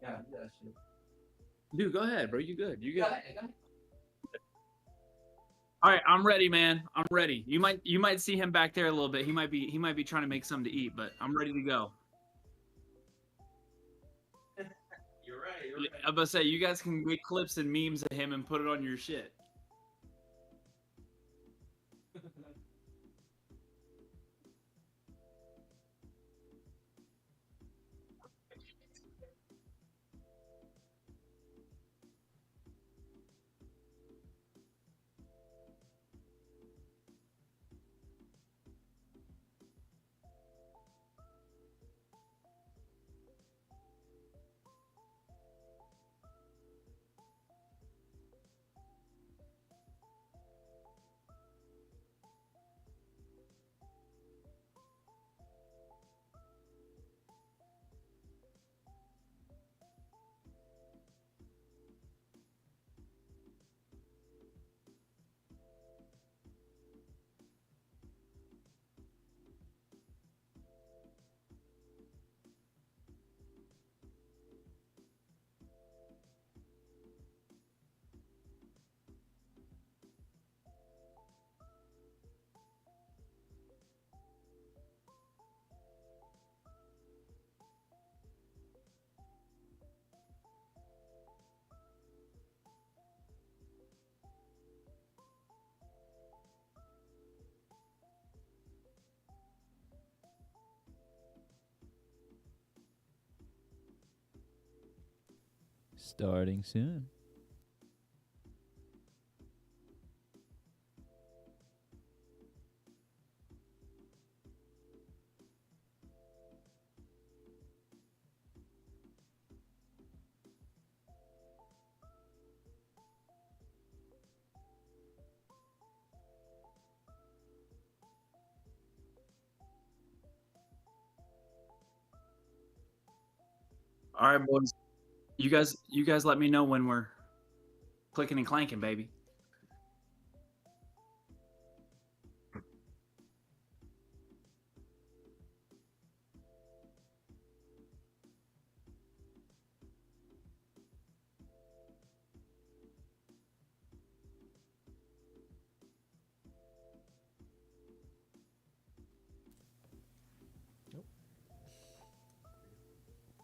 Yeah, yeah, shit. Dude, go ahead, bro. You good? You good? Go ahead. All right, I'm ready, man. I'm ready. You might see him back there a little bit. He might be trying to make something to eat, but I'm ready to go. You're right. You're I'm right. about to say you guys can make clips and memes of him and put it on your shit. Starting soon. All right, boys. You guys let me know when we're clicking and clanking, baby.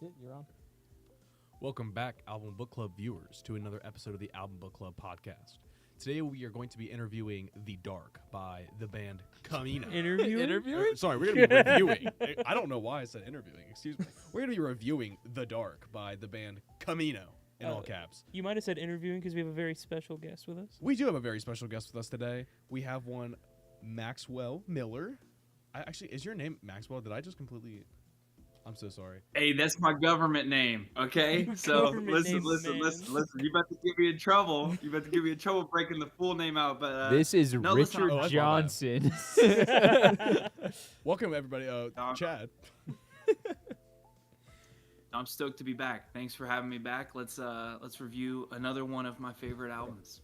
Yeah, you're on. Welcome back, Album Book Club viewers, to another episode of the Album Book Club podcast. Today we are going to be interviewing The Dark by the band Camino. Interviewing? Sorry, we're going to be reviewing. I don't know why I said interviewing. Excuse me. We're going to be reviewing The Dark by the band Camino, in all caps. You might have said interviewing because we have a very special guest with us. We do have a very special guest with us today. We have one, Maxwell Miller. Actually, is your name Maxwell? Did I just completely... I'm so sorry. Hey, that's my government name. Okay, so Government listen, name, listen, man. listen, listen. You about to get me in trouble. You about to get me in trouble breaking the full name out. But This is no, listen, Richard oh, that's my bad. Johnson. Welcome, everybody. Chad. I'm stoked to be back. Thanks for having me back. Let's review another one of my favorite albums.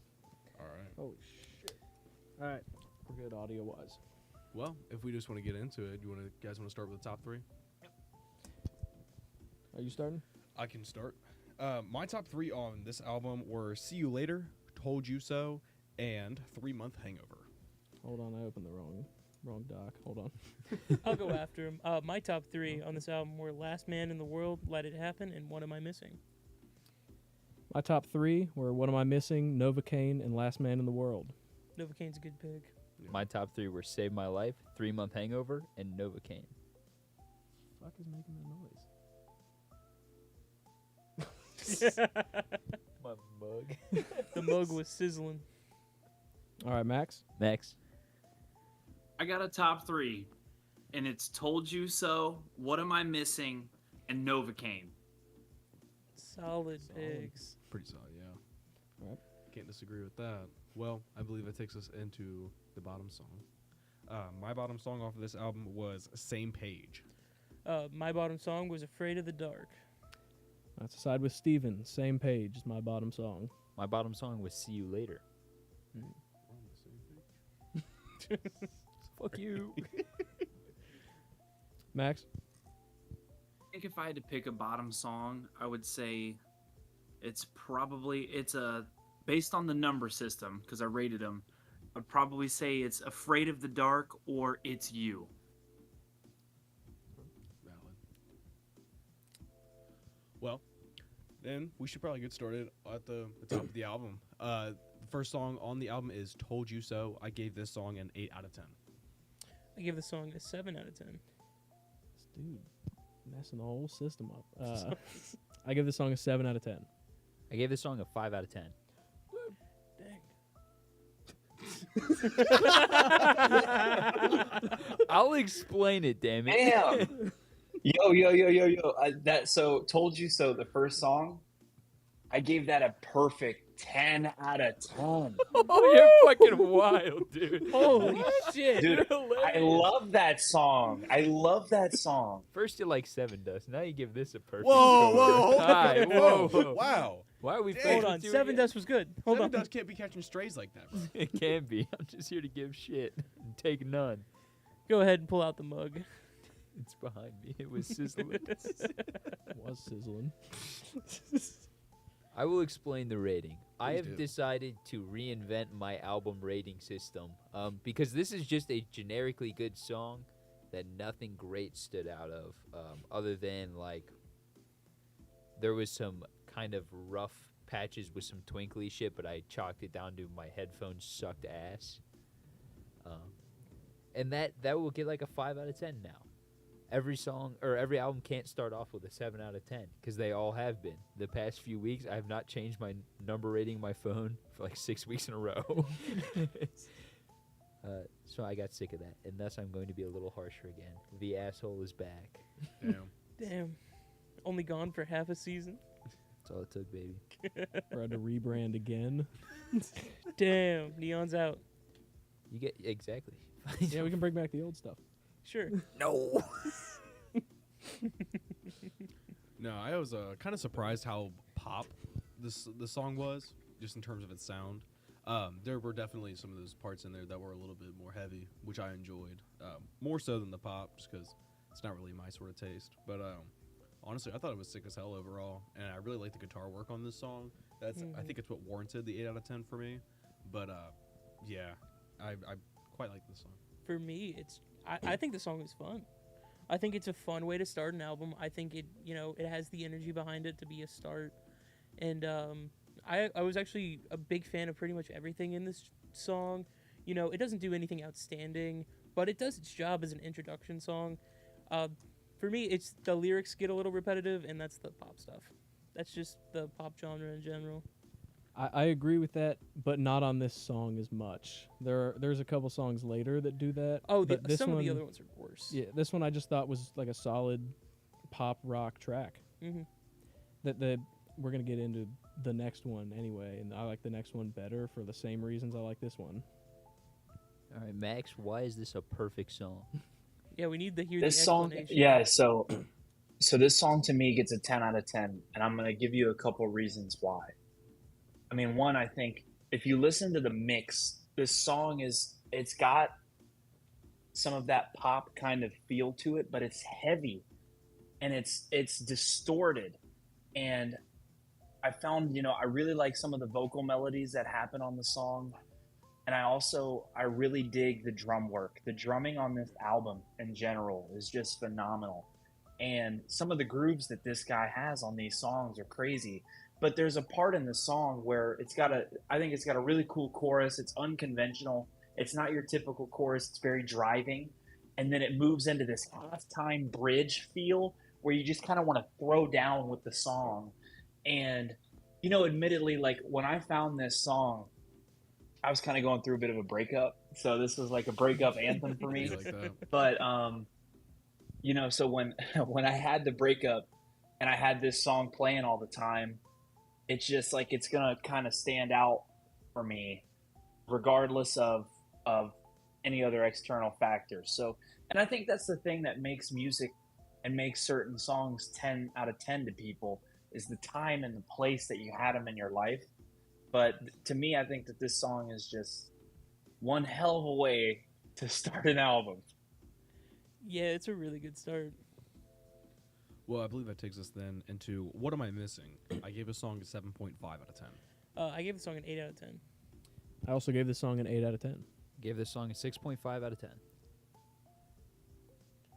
All right. Oh, shit. All right. We're good audio-wise. Well, if we just want to get into it, guys want to start with the top three? Are you starting? I can start. My top three on this album were See You Later, Told You So, and 3 Month Hangover. Hold on, I opened the wrong doc. Hold on. I'll go after him. My top three on this album were Last Man in the World, Let It Happen, and What Am I Missing? My top three were What Am I Missing, Novocaine, and Last Man in the World. Novocaine's a good pick. My top three were Save My Life, 3 Month Hangover, and Novocaine. Fuck is making that noise? My mug. The mug was sizzling. All right, Max. Max. I got a top three, and it's Told You So, What Am I Missing, and Novocaine. Solid Solid. picks. Pretty solid, yeah. All right. Can't disagree with that. Well, I believe that takes us into the bottom song. My bottom song off of this album was Same Page. My bottom song was Afraid of the Dark. That's a side with Steven. Same page is my bottom song. My bottom song was See You Later. We're on the same page. Fuck you. Max. I think if I had to pick a bottom song, I would say it's a based on the number system because I rated them. I'd probably say it's Afraid of the Dark or It's You. Valid. Well, then we should probably get started at the top of the album. The first song on the album is Told You So. I gave this song an 8 out of 10. I give the song a 7 out of 10. Dude, messing the whole system up. I give this song a 7 out of 10. I gave this song a 5 out of 10. Dang. I'll explain it, damn it. Damn. Yo. So Told You So, the first song, I gave that a perfect 10 out of 10. Oh, you're fucking wild, dude. Holy shit. Dude, You're I hilarious. love that song. I love that song. First you like 7 Dust. Now you give this a perfect Whoa, score. whoa, hold Hi, on. whoa. Wow. Why are we Hold friends Hold on. with you 7 again? Dust was good. Hold Seven on. Dust can't be catching strays like that, bro. It can be. I'm just here to give shit and take none. Go ahead and pull out the mug. It's behind me. It was sizzling. It was sizzling. I will explain the rating. I Please have do. decided to reinvent my album rating system because this is just a generically good song that nothing great stood out of other than like there was some kind of rough patches with some twinkly shit, but I chalked it down to my headphones sucked ass. And that will get like a 5 out of 10 now. Every song or every album can't start off with a 7 out of 10 because they all have been. The past few weeks, I have not changed my number rating on my phone for like 6 weeks in a row. So I got sick of that, and thus I'm going to be a little harsher again. The asshole is back. Damn. Damn. Only gone for half a season. That's all it took, baby. Or had to rebrand again. Damn. Neon's out. You get exactly. Yeah, we can bring back the old stuff. Sure. No. No, I was kind of surprised how pop the song was, just in terms of its sound. There were definitely some of those parts in there that were a little bit more heavy, which I enjoyed. More so than the pop, just because it's not really my sort of taste. But honestly, I thought it was sick as hell overall, and I really like the guitar work on this song. I think it's what warranted the 8 out of 10 for me. But yeah, I quite like this song. For me, I think the song is fun. I think it's a fun way to start an album. I think it has the energy behind it to be a start. And I was actually a big fan of pretty much everything in this song. It doesn't do anything outstanding, but it does its job as an introduction song. For me, it's the lyrics get a little repetitive, and that's the pop stuff. That's just the pop genre in general. I agree with that, but not on this song as much. There's a couple songs later that do that. Oh, but this some one, of the other ones are worse. Yeah, this one I just thought was like a solid pop rock track. Mm-hmm. That we're gonna get into the next one anyway, and I like the next one better for the same reasons I like this one. All right, Max, why is this a perfect song? Yeah, we need to hear This the song, explanation. yeah, so this song to me gets a 10 out of 10, and I'm going to give you a couple reasons why. I mean, one, I think if you listen to the mix, this song it's got some of that pop kind of feel to it, but it's heavy and it's distorted. And I found, I really like some of the vocal melodies that happen on the song. And I really dig the drum work. The drumming on this album in general is just phenomenal. And some of the grooves that this guy has on these songs are crazy. But there's a part in the song where I think it's got a really cool chorus. It's unconventional. It's not your typical chorus. It's very driving. And then it moves into this halftime bridge feel where you just kind of want to throw down with the song. And, admittedly, like when I found this song, I was kind of going through a bit of a breakup. So this was like a breakup anthem for me. You like that? But, so when I had the breakup and I had this song playing all the time, it's just like it's going to kind of stand out for me regardless of any other external factors. So, and I think that's the thing that makes music and makes certain songs 10 out of 10 to people is the time and the place that you had them in your life. But to me, I think that this song is just one hell of a way to start an album. Yeah, it's a really good start. Well, I believe that takes us then into what am I missing? I gave a song a 7.5 out of 10. I gave the song an 8 out of 10. I also gave this song an 8 out of 10. Gave this song a 6.5 out of 10.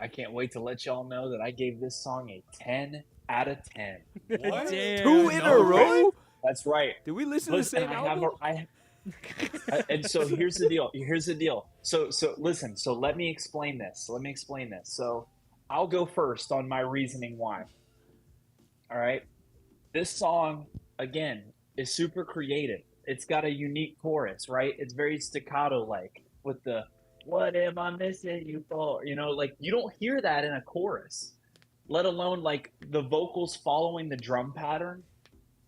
I can't wait to let y'all know that I gave this song a 10 out of 10. What? Damn. 2 in a No, row? That's right. Did we listen to the Listen, same album? And so here's the deal. Here's the deal. So listen. So let me explain this. So I'll go first on my reasoning why. All right. This song again is super creative. It's got a unique chorus, right? It's very staccato like with the "What am I missing you for?" You know, like you don't hear that in a chorus, let alone like the vocals following the drum pattern.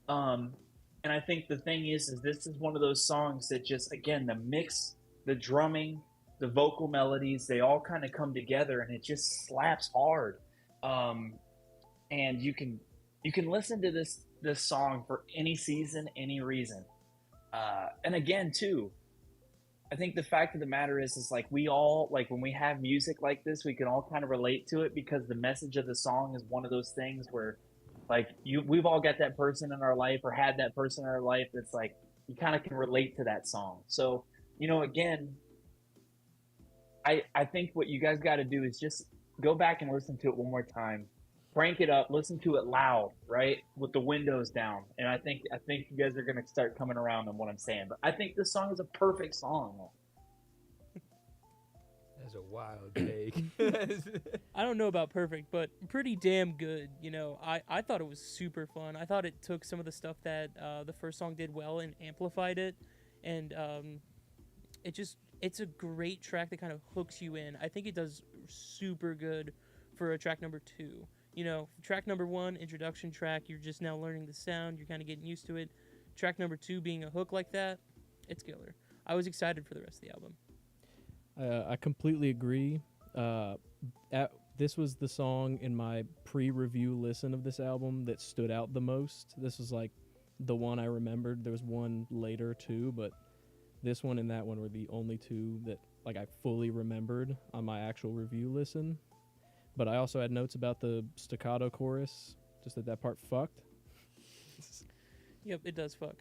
And I think the thing is this is one of those songs that just again the mix, the drumming, the vocal melodies, they all kind of come together and it just slaps hard. And you can listen to this song for any season, any reason. And again, too, I think the fact of the matter is like we all like when we have music like this, we can all kind of relate to it because the message of the song is one of those things where like we've all got that person in our life or had that person in our life that's like you kind of can relate to that song. So, you know, again, I think what you guys got to do is just go back and listen to it one more time. Crank it up, listen to it loud, right? With the windows down. And I think you guys are going to start coming around on what I'm saying. But I think this song is a perfect song. That's a wild take. I don't know about perfect, but pretty damn good. You know, I thought it was super fun. I thought it took some of the stuff that the first song did well and amplified it. And it's a great track that kind of hooks you in. I think it does super good for a track number 2. You know, track number 1, introduction track, you're just now learning the sound, you're kind of getting used to it. Track number 2 being a hook like that, it's killer. I was excited for the rest of the album. I completely agree. This was the song in my pre-review listen of this album that stood out the most. This was like the one I remembered. There was one later too, but this one and that one were the only two that like I fully remembered on my actual review listen. But I also had notes about the staccato chorus, just that part fucked. Yep, it does fuck.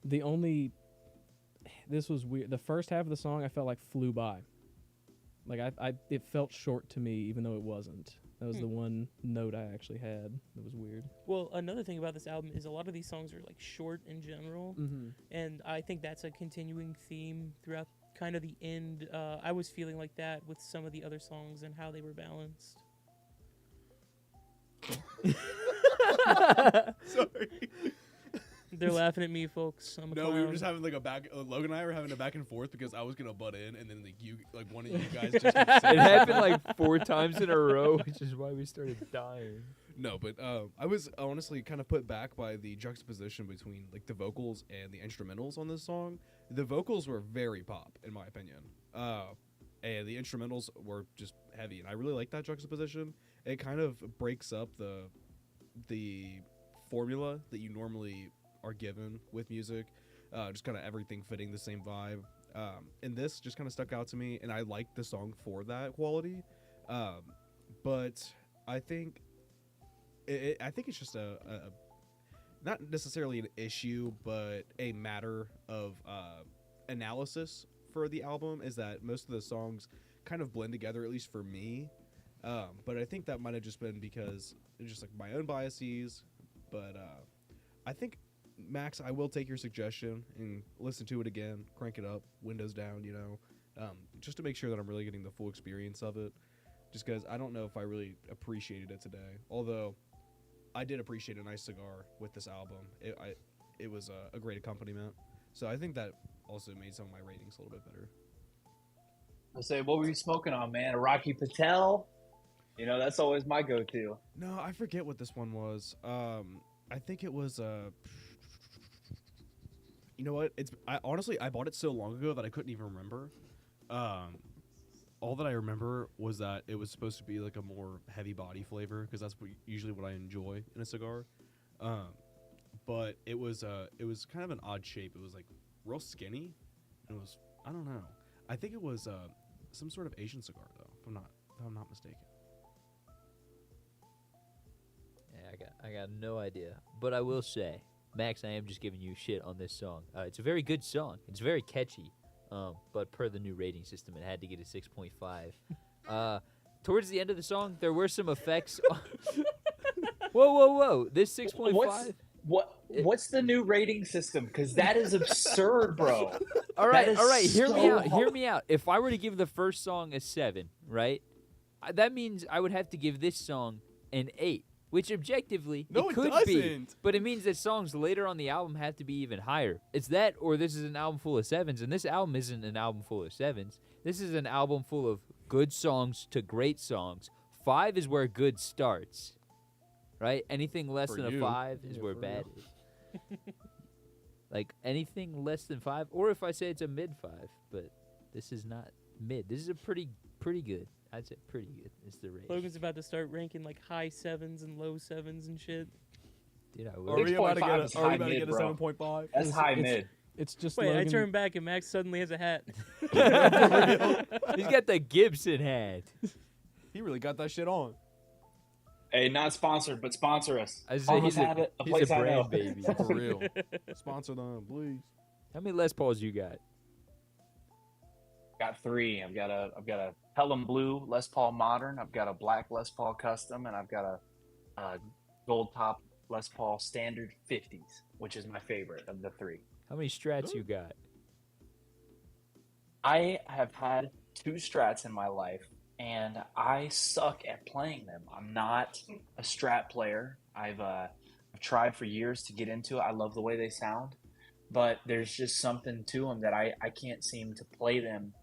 This was weird. The first half of the song I felt like flew by. Like it felt short to me, even though it wasn't. That was the one note I actually had. That was weird. Well, another thing about this album is a lot of these songs are like short in general, and I think that's a continuing theme throughout kind of the end. I was feeling like that with some of the other songs and how they were balanced. Sorry. They're laughing at me, folks. I'm a No, clown. we were just having like a back. Logan and I were having a back and forth because I was gonna butt in, and then one of you guys just. Kept saying It happened like 4 times in a row, which is why we started dying. No, but I was honestly kind of put back by the juxtaposition between like the vocals and the instrumentals on this song. The vocals were very pop, in my opinion, and the instrumentals were just heavy, and I really like that juxtaposition. It kind of breaks up the formula that you normally are given with music, just kind of everything fitting the same vibe. And this just kind of stuck out to me, and I like the song for that quality. But I think it's just a not necessarily an issue, but a matter of analysis for the album is that most of the songs kind of blend together, at least for me. But I think that might have just been because it's just like my own biases. But I think, Max, I will take your suggestion and listen to it again, crank it up, windows down, just to make sure that I'm really getting the full experience of it. Just because I don't know if I really appreciated it today. Although I did appreciate a nice cigar with this album. It was a great accompaniment. So I think that also made some of my ratings a little bit better. I say, what were you smoking on, man? A Rocky Patel? You know, that's always my go-to. No, I forget what this one was. I think it was you know what? Honestly I bought it so long ago that I couldn't even remember. All that I remember was that it was supposed to be like a more heavy body flavor because that's usually what I enjoy in a cigar. But it was kind of an odd shape. It was like real skinny. It was, I don't know. I think it was some sort of Asian cigar though, if I'm not mistaken. I got no idea. But I will say, Max, I am just giving you shit on this song. It's a very good song. It's very catchy. But per the new rating system, it had to get a 6.5. Towards the end of the song, there were some effects. Whoa! This 6.5. What's the new rating system? Because that is absurd, bro. All right. Hear so me out. Hear hard. me out. If I were to give the first song a 7, right? That means I would have to give this song an 8, which objectively No, it it could be. doesn't. But it means that songs later on the album have to be even higher. It's that, or this is an album full of 7s, and this album isn't an album full of 7s. This is an album full of good songs to great songs. 5 is where good starts, right? Anything less For than a you. 5 is Yeah, where for bad is. Like anything less than 5, or if I say it's a mid 5, but this is not mid. This is a pretty good. I'd say pretty good. It's the range. Logan's about to start ranking like high 7s and low 7s and shit. Dude, I Are wish. we about to 6.5 get is a, are we high about to mid, get a bro. 7.5? That's high it's- mid. It's just Wait, Logan. I turn back and Max suddenly has a hat. He's got the Gibson hat. He really got that shit on. Hey, not sponsored, but sponsor us. I say Almost he's have it, a a place I know. brand baby. For real. Sponsor them, please. How many Les Pauls you got? Got 3. I've got a Pelham Blue Les Paul Modern. I've got a black Les Paul Custom, and I've got a gold top Les Paul Standard 50s, which is my favorite of the 3. How many Strats you got? I have had 2 Strats in my life, and I suck at playing them. I'm not a Strat player. I've tried for years to get into it. I love the way they sound, but there's just something to them that I can't seem to play them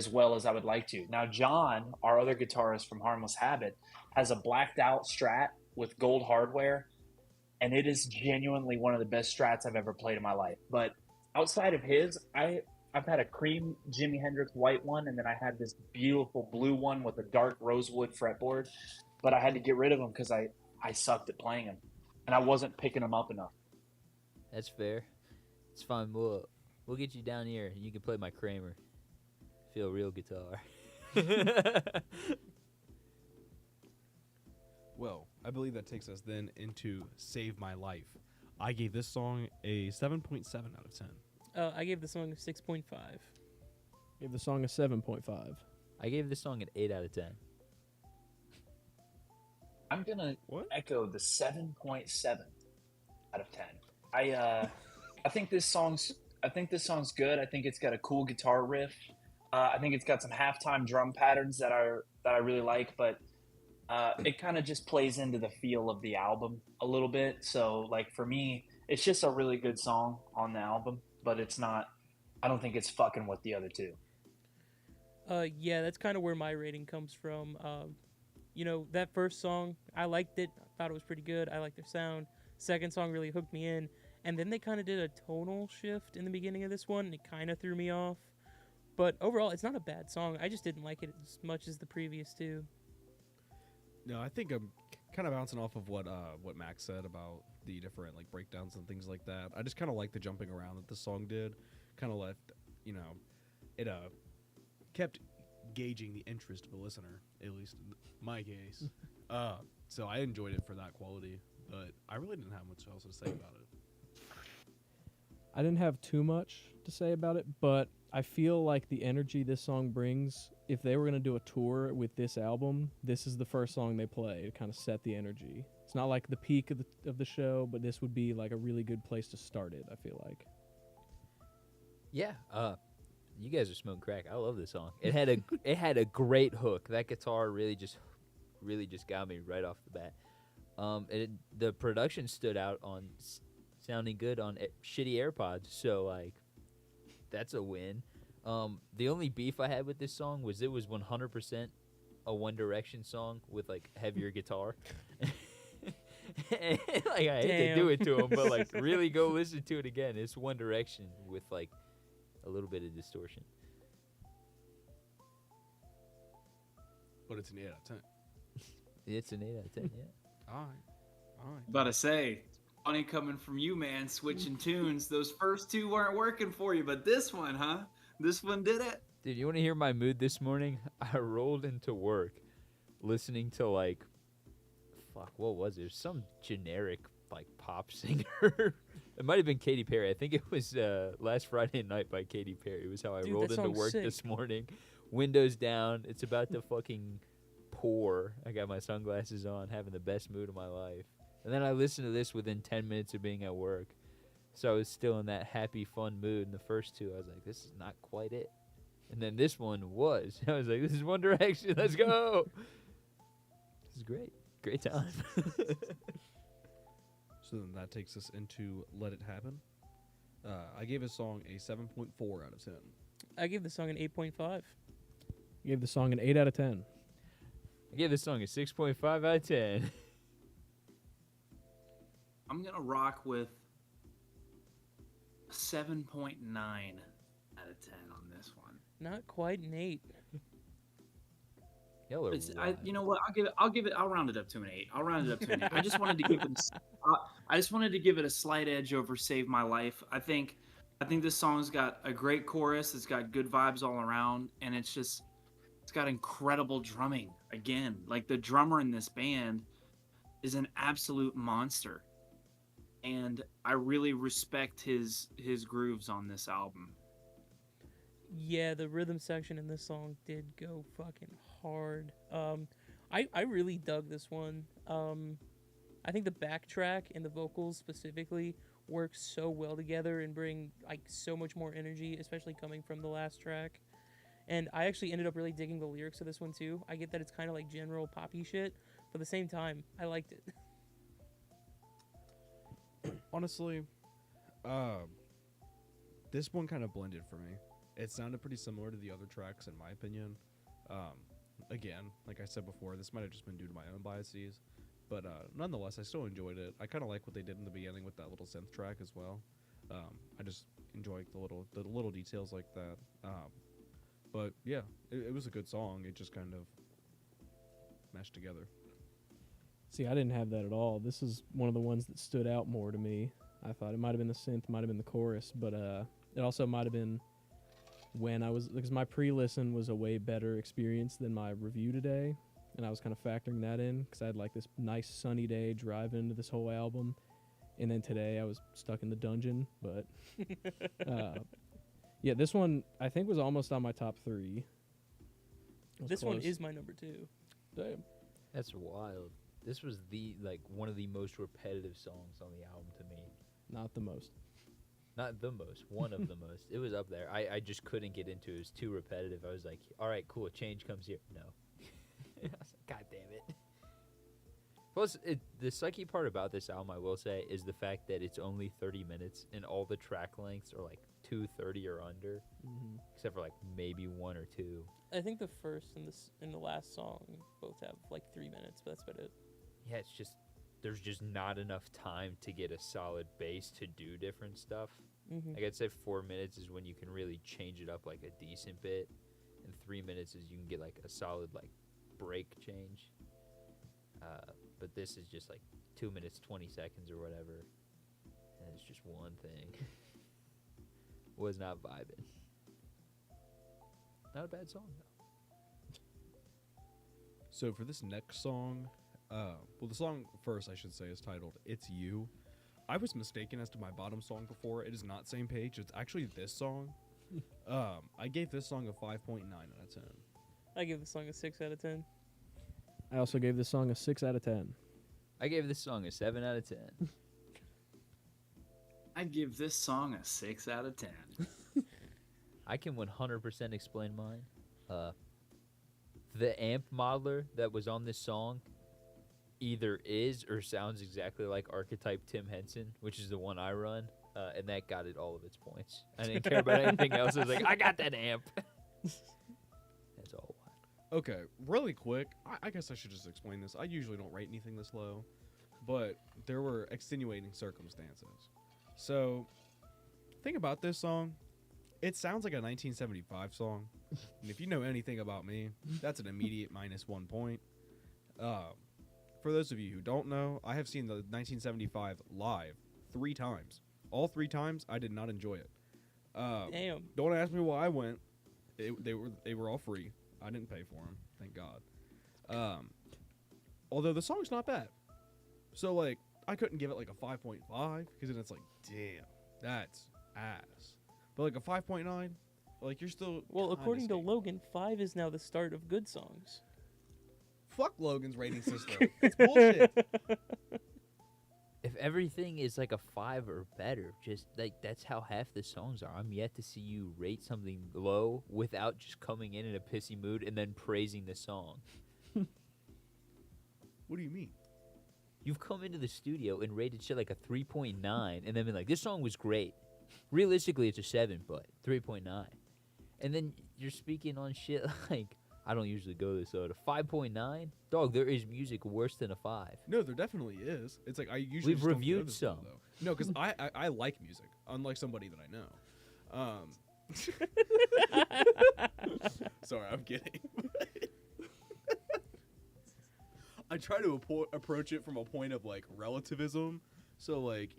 as well as I would like to. Now, John, our other guitarist from Harmless Habit, has a blacked out Strat with gold hardware, and it is genuinely one of the best Strats I've ever played in my life. But outside of his, I've had a cream Jimi Hendrix white one, and then I had this beautiful blue one with a dark rosewood fretboard, but I had to get rid of them because I sucked at playing them, and I wasn't picking them up enough. That's fair. It's fine. We'll get you down here, and you can play my Kramer. Feel real guitar. Well, I believe that takes us then into Save My Life. I gave this song a 7.7 out of 10. I gave the song a 6.5. Gave the song a 7.5. I gave this song an 8 out of 10. I'm gonna What? echo the 7.7 out of 10. I think this song's good. I think it's got a cool guitar riff. I think it's got some halftime drum patterns that I really like, but it kind of just plays into the feel of the album a little bit. So like for me, it's just a really good song on the album, but it's not. I don't think it's fucking with the other 2. Yeah, that's kind of where my rating comes from. That first song, I liked it. I thought it was pretty good. I liked their sound. Second song really hooked me in. And then they kind of did a tonal shift in the beginning of this one, and it kind of threw me off. But overall, it's not a bad song. I just didn't like it as much as the previous 2. No, I think I'm kind of bouncing off of what Max said about the different like breakdowns and things like that. I just kind of like the jumping around that the song did. Kind of left, it kept gauging the interest of the listener, at least in my case. So I enjoyed it for that quality, but I really didn't have much else to say about it. I didn't have too much to say about it, but I feel like the energy this song brings, if they were going to do a tour with this album, this is the first song they play to kind of set the energy. It's not like the peak of the show, but this would be like a really good place to start it, I feel like. Yeah. You guys are smoking crack. I love this song. It had a great hook. That guitar really just got me right off the bat. The production stood out on sounding good on shitty AirPods. So like, that's a win. The only beef I had with this song was it was 100% a One Direction song with like heavier guitar. Like I hate to do it to him, but like really go listen to it again. It's One Direction with like a little bit of distortion. But it's an 8 out of 10. It's an 8 out of 10, yeah. All right. About to say, funny coming from you, man, switching tunes. Those first 2 weren't working for you, but this one, huh? This one did it. Dude, you want to hear my mood this morning? I rolled into work listening to like fuck, what was it? Some generic like pop singer. It might have been Katy Perry. I think it was Last Friday Night by Katy Perry. It was how I Dude, rolled that into song's work sick. this morning. Windows down. It's about to fucking pour. I got my sunglasses on, having the best mood of my life. And then I listened to this within 10 minutes of being at work. So I was still in that happy, fun mood. And the first two, I was like, this is not quite it. And then this one was. I was like, this is One Direction. Let's go. This is great. Great time. So then that takes us into Let It Happen. I gave this song a 7.4 out of 10. I give the song an 8.5. Gave the song an 8 out of 10. I gave this song a 6.5 out of 10. I'm gonna rock with a 7.9 out of 10 on this one. Not quite an 8. Y'all are You know what? I'll round it up to an 8. I'll round it up to an 8. I just wanted to give it. I just wanted to give it a slight edge over "Save My Life." I think this song's got a great chorus. It's got good vibes all around, and it's got incredible drumming. Again, like the drummer in this band is an absolute monster, and I really respect his grooves on this album. Yeah, the rhythm section in this song did go fucking hard. I really dug this one. I think the backtrack and the vocals specifically work so well together and bring like so much more energy, especially coming from the last track. And I actually ended up really digging the lyrics of this one too. I get that it's kind of like general poppy shit, but at the same time, I liked it. Honestly, this one kind of blended for me. It sounded pretty similar to the other tracks, in my opinion. Again, like I said before, this might have just been due to my own biases, but nonetheless, I still enjoyed it. I kind of like what they did in the beginning with that little synth track as well. I just enjoy the little details like that. But yeah, it was a good song. It just kind of meshed together. See, I didn't have that at all. This is one of the ones that stood out more to me. I thought it might have been the synth, might have been the chorus, but it also might have been when I was, because my pre-listen was a way better experience than my review today, and I was kind of factoring that in because I had like this nice sunny day drive into this whole album, and then today I was stuck in the dungeon. But yeah, this one I think was almost on my top 3. It was This one close. is my number 2. Damn. That's wild. This was one of the most repetitive songs on the album to me. Not the most. Not the most, one of the most. It was up there. I just couldn't get into it. It was too repetitive. I was like, all right, cool, change comes here. No. I was like, God damn it. Plus, the sucky part about this album, I will say, is the fact that it's only 30 minutes and all the track lengths are like 2:30 or under, except for like maybe 1 or 2. I think the first and the last song both have like 3 minutes, but that's about it. Yeah, it's just, there's just not enough time to get a solid bass to do different stuff. Like I'd say 4 minutes is when you can really change it up like a decent bit, and 3 minutes is you can get like a solid like break change. But this is just like 2 minutes 20 seconds or whatever, and it's just one thing. Was not vibing. Not a bad song though. So for this next song, well, the song first I should say is titled "It's You." I was mistaken as to my bottom song before. It is not same page. It's actually this song. I gave this song a 5.9 out of 10. I give the song a 6 out of 10. I also gave this song a 6 out of 10. I gave this song a 7 out of 10. I give this song a 6 out of 10. I can 100% explain mine. The amp modeler that was on this song either is or sounds exactly like Archetype Tim Henson, which is the one I run, and that got it all of its points. I didn't care about anything else. I was like, I got that amp. That's all. Okay, really quick, I guess I should just explain this. I usually don't rate anything this low, but there were extenuating circumstances. So, think about this song. It sounds like a 1975 song. And if you know anything about me, that's an immediate -1 point. For those of you who don't know, I have seen the 1975 live 3 times. All 3 times, I did not enjoy it. Damn. Don't ask me why I went. They were all free. I didn't pay for them, thank God. Although the song's not bad. So like I couldn't give it like a 5.5 because then it's like, damn, that's ass. But like a 5.9, like you're still. Well, kinda according to skating. Logan, 5 is now the start of good songs. Fuck Logan's rating system. It's bullshit. If everything is like a 5 or better, just like that's how half the songs are. I'm yet to see you rate something low without just coming in a pissy mood and then praising the song. What do you mean? You've come into the studio and rated shit like a 3.9 and then been like, this song was great. Realistically, it's a 7, but 3.9. And then you're speaking on shit like, I don't usually go this low. A 5.9? Dog, there is music worse than a 5. No, there definitely is. It's like I usually We've just don't go reviewed this low, some. though. No, because I like music, unlike somebody that I know. Sorry, I'm kidding. I try to approach it from a point of like relativism, so like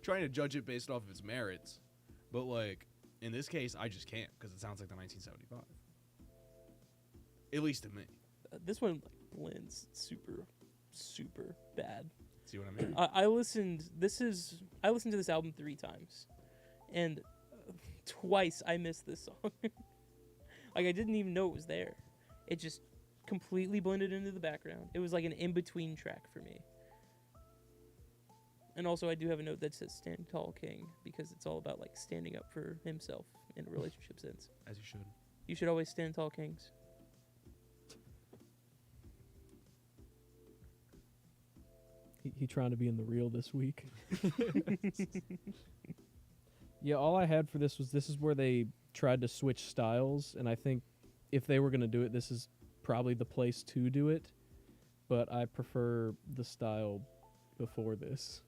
trying to judge it based off of its merits. But like in this case, I just can't because it sounds like the 1975. At least to me. This one blends super bad. See what I mean? I listened to this album 3 times, and twice I missed this song. Like I didn't even know it was there. It just completely blended into the background. It was like an in-between track for me. And also I do have a note that says "Stand Tall, King" because it's all about like standing up for himself in a relationship sense. As you should. You should always stand tall, kings. He trying to be in the real this week. Yeah, all I had for this is where they tried to switch styles, and I think if they were going to do it, this is probably the place to do it. But I prefer the style before this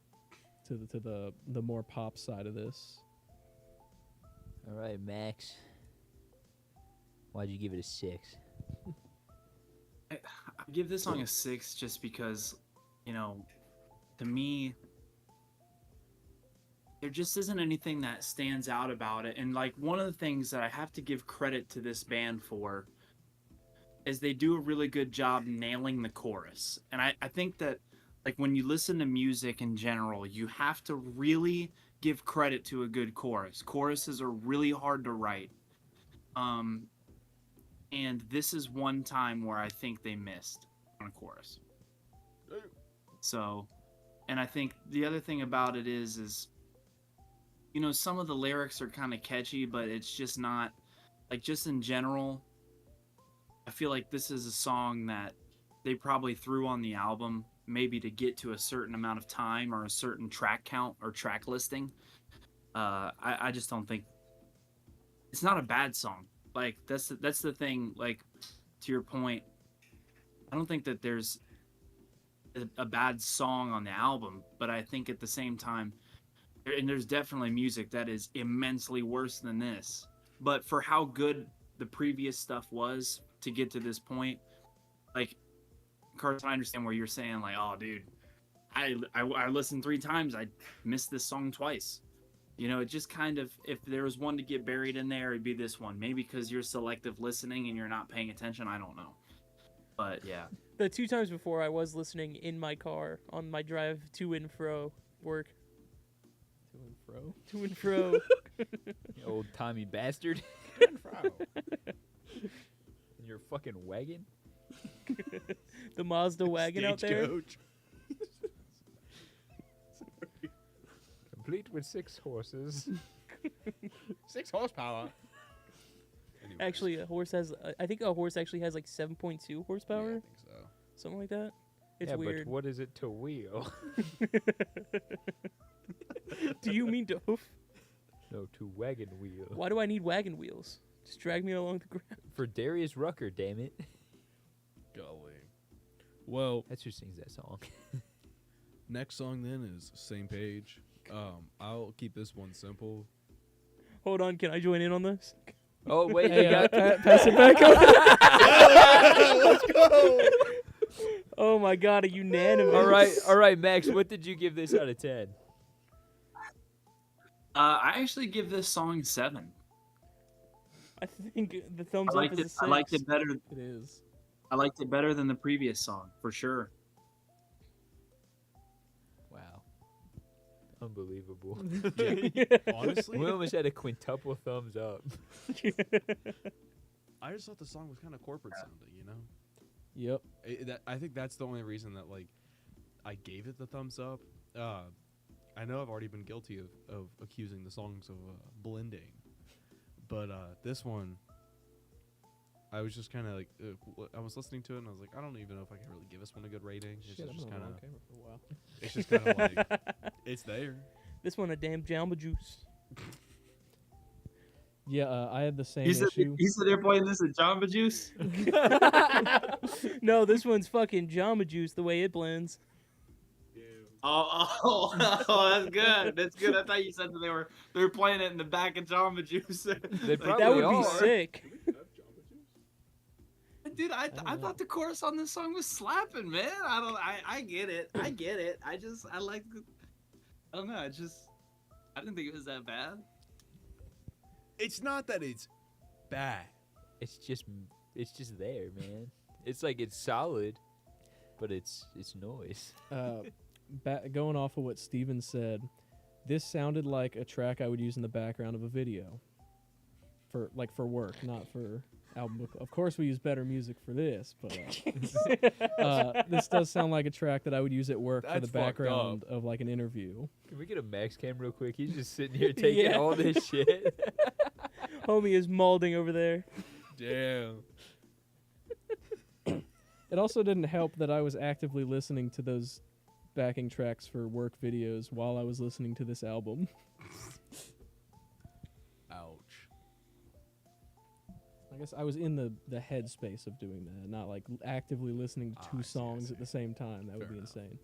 to the more pop side of this. All right, Max. Why'd you give it a 6? I give this song a 6 just because, to me, there just isn't anything that stands out about it. And like one of the things that I have to give credit to this band for is they do a really good job nailing the chorus. And I think that like when you listen to music in general, you have to really give credit to a good chorus. Choruses are really hard to write. And this is one time where I think they missed on a chorus. So, and I think the other thing about it is some of the lyrics are kind of catchy, but it's just not, like, just in general, I feel like this is a song that they probably threw on the album maybe to get to a certain amount of time or a certain track count or track listing. I just don't think it's not a bad song. Like that's the thing. Like to your point, I don't think that there's a bad song on the album, but I think at the same time, and there's definitely music that is immensely worse than this. But for how good the previous stuff was to get to this point, like Carson, I understand where you're saying like, oh, dude, I listened 3 times, I missed this song twice. It just kind of, if there was one to get buried in there, it'd be this one. Maybe because you're selective listening and you're not paying attention. I don't know. But yeah. The 2 times before, I was listening in my car on my drive to and fro work. To and fro. To and fro. You old Tommy bastard. Wow. In your fucking wagon? The Mazda wagon out there. Stagecoach. Complete with 6 horses. 6 horsepower. Anyways. Actually, I think a horse actually has like 7.2 horsepower. Yeah, I think so. Something like that. It's yeah, weird. but what is it to wheel? Do you mean to hoof? No, to wagon wheel. Why do I need wagon wheels? Just drag me along the ground. For Darius Rucker, damn it. Golly. Well, That's who sings that song. next song then is Same Page. I'll keep this one simple. Hold on, can I join in on this? Oh, wait, Hey, you got pass it back up. Let's go. Oh my god, a unanimous. All right, Max, what did you give this out of 10? I actually give this song 7. I think the thumbs I up liked is a it. 6. I liked it better. It is. I liked it better than the previous song for sure. unbelievable. Honestly, We almost had a quintuple thumbs up. I just thought the song was kind of corporate sounding, you know? Yep. I think that's the only reason that, like, I gave it the thumbs up. I know I've already been guilty of accusing the songs of blending. But this one, I was just kind of like, I was listening to it and I was like, I don't even know if I can really give this one a good rating. It's Shit, I'm just on kind the of, wrong camera for a while. it's just kind of like, it's there. This one a damn Jamba Juice. Yeah, I had the same He said issue. they're playing this at Jamba Juice. No, this one's fucking Jamba Juice the way it blends. Oh, that's good. That's good. I thought you said that they were playing it in the back of Jamba Juice. They That probably would be are. sick. Dude, I know. thought the chorus on this song was slapping, man. I get it. I get it. I like I don't know. I didn't think it was that bad. It's not that it's bad. It's just there, man. It's like it's solid, but it's noise. Going off of what Steven said, this sounded like a track I would use in the background of a video. For work, not for album. Of course, we use better music for this, but this does sound like a track that I would use at work for the That's fucked background of like an interview. Can we get a max cam real quick? He's just sitting here taking Yeah. all this shit. Homie is molding over there. Damn. It also didn't help that I was actively listening to those backing tracks for work videos while I was listening to this album. Ouch. I guess I was in the headspace of doing that, not like actively listening to I two see, I songs at see. the same time. That would Fair be enough. insane.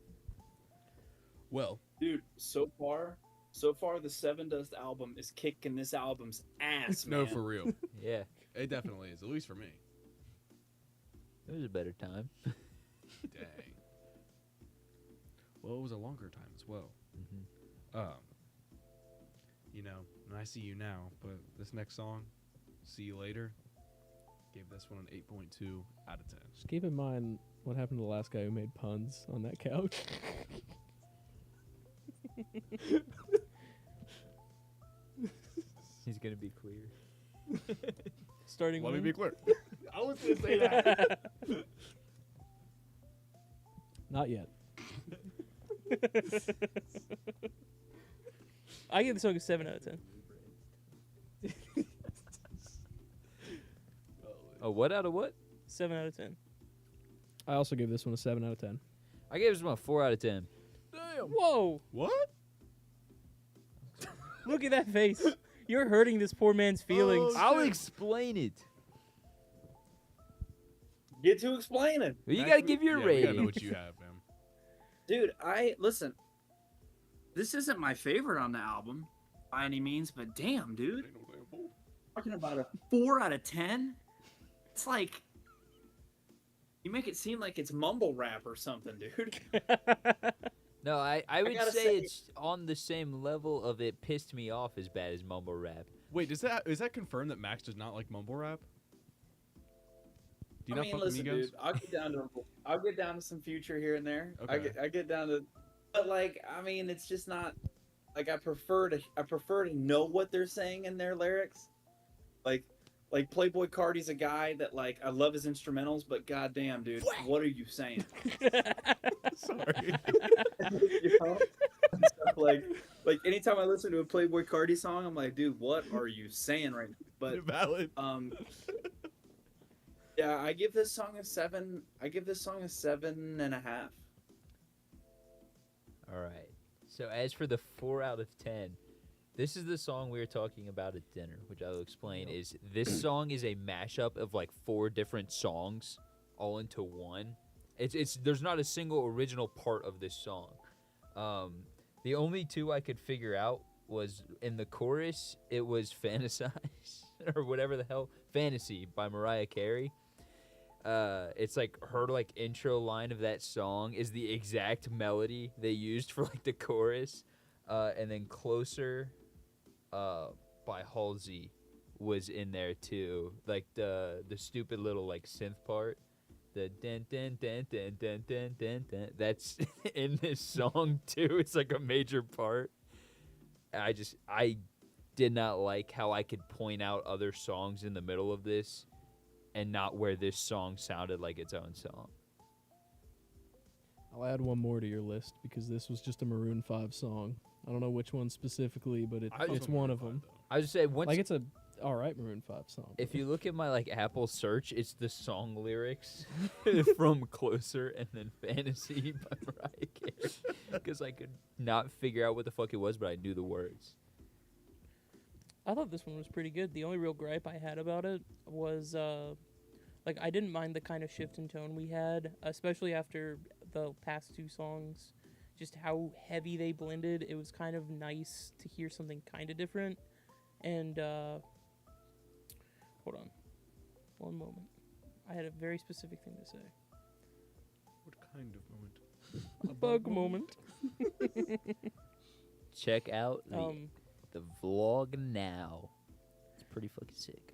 Well, Dude, so far the Seven Dust album is kicking this album's ass, man. no, for real. Yeah, It definitely is, at least for me. it was a better time. Dang. Well, it was a longer time as well. Mm-hmm. You know, and I see you now, but this next song, See You Later, gave this one an 8.2 out of 10. Just keep in mind what happened to the last guy who made puns on that couch. He's gonna be clear. Starting Let me when? be clear. I was going to say that. Not yet. I give the song a 7 out of 10. Oh, what out of what? 7 out of 10. I also gave this one a 7 out of 10. I gave this one a 4 out of 10. Whoa! What? Look at that face. You're hurting this poor man's feelings. Oh, I'll explain it. Get to explaining. Well, you gotta give your Yeah, we gotta know rating. what you have, man. Dude, listen. This isn't my favorite on the album by any means, but damn, dude. Talking about a 4 out of 10? It's like you make it seem like it's mumble rap or something, dude. No, I would gotta say say- it's on the same level of it pissed me off as bad as mumble rap. Wait, is that confirmed that Max does not like mumble rap? Do you I not mean, fuck listen, with Migos? dude. I'll get down to some Future here and there. Okay. I get down to, but like, I mean, it's just not like I prefer to know what they're saying in their lyrics. Like Playboy Cardi's a guy that like I love his instrumentals, but goddamn, dude, what are you saying? Sorry. You know? So, like anytime I listen to a Playboy Cardi song, I'm like, dude, what are you saying right now? But Valid. yeah, I give this song a 7. I give this song a 7.5. All right. So as for the 4 out of 10, this is the song we were talking about at dinner, which I'll explain. Is this song is a mashup of like 4 different songs all into one. It's there's not a single original part of this song. The only 2 I could figure out was in the chorus. It was "Fantasize" or whatever the hell, "Fantasy" by Mariah Carey. It's like her like intro line of that song is the exact melody they used for like the chorus, and then "Closer" by Halsey was in there too, like the stupid little like synth part, the dun dun dun dun dun dun dun dun. That's in this song too. It's like a major part. I did not like how I could point out other songs in the middle of this and not where this song sounded like its own song. I'll add one more to your list because this was just a Maroon 5 song. I don't know which one specifically, but it's one of them. I would say once Like it's a all right Maroon 5 song. if you look at my like Apple search, it's the song lyrics from Closer and then Fantasy by Mariah Carey because I could not figure out what the fuck it was, but I knew the words. I thought this one was pretty good. The only real gripe I had about it was like I didn't mind the kind of shift in tone we had, especially after the past two songs. Just how heavy they blended. It was kind of nice to hear something kind of different. And hold on, one moment. I had a very specific thing to say. What kind of moment? A bug moment. Check out Um, the vlog now. It's pretty fucking sick.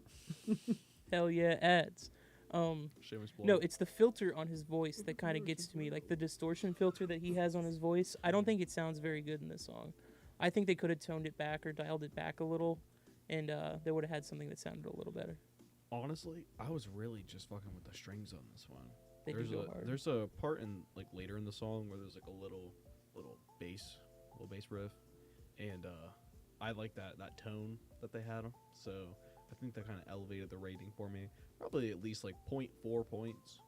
hell yeah, ads. Shameless plug. No, it's the filter on his voice that kind of gets to me, like the distortion filter that he has on his voice. I don't think it sounds very good in this song. I think they could have toned it back or dialed it back a little, and they would have had something that sounded a little better. Honestly, I was really just fucking with the strings on this one. They do go hard. There's a part in like later in the song where there's like a little bass riff, and I like that tone that they had. So I think that kind of elevated the rating for me, probably at least like 0.4 points.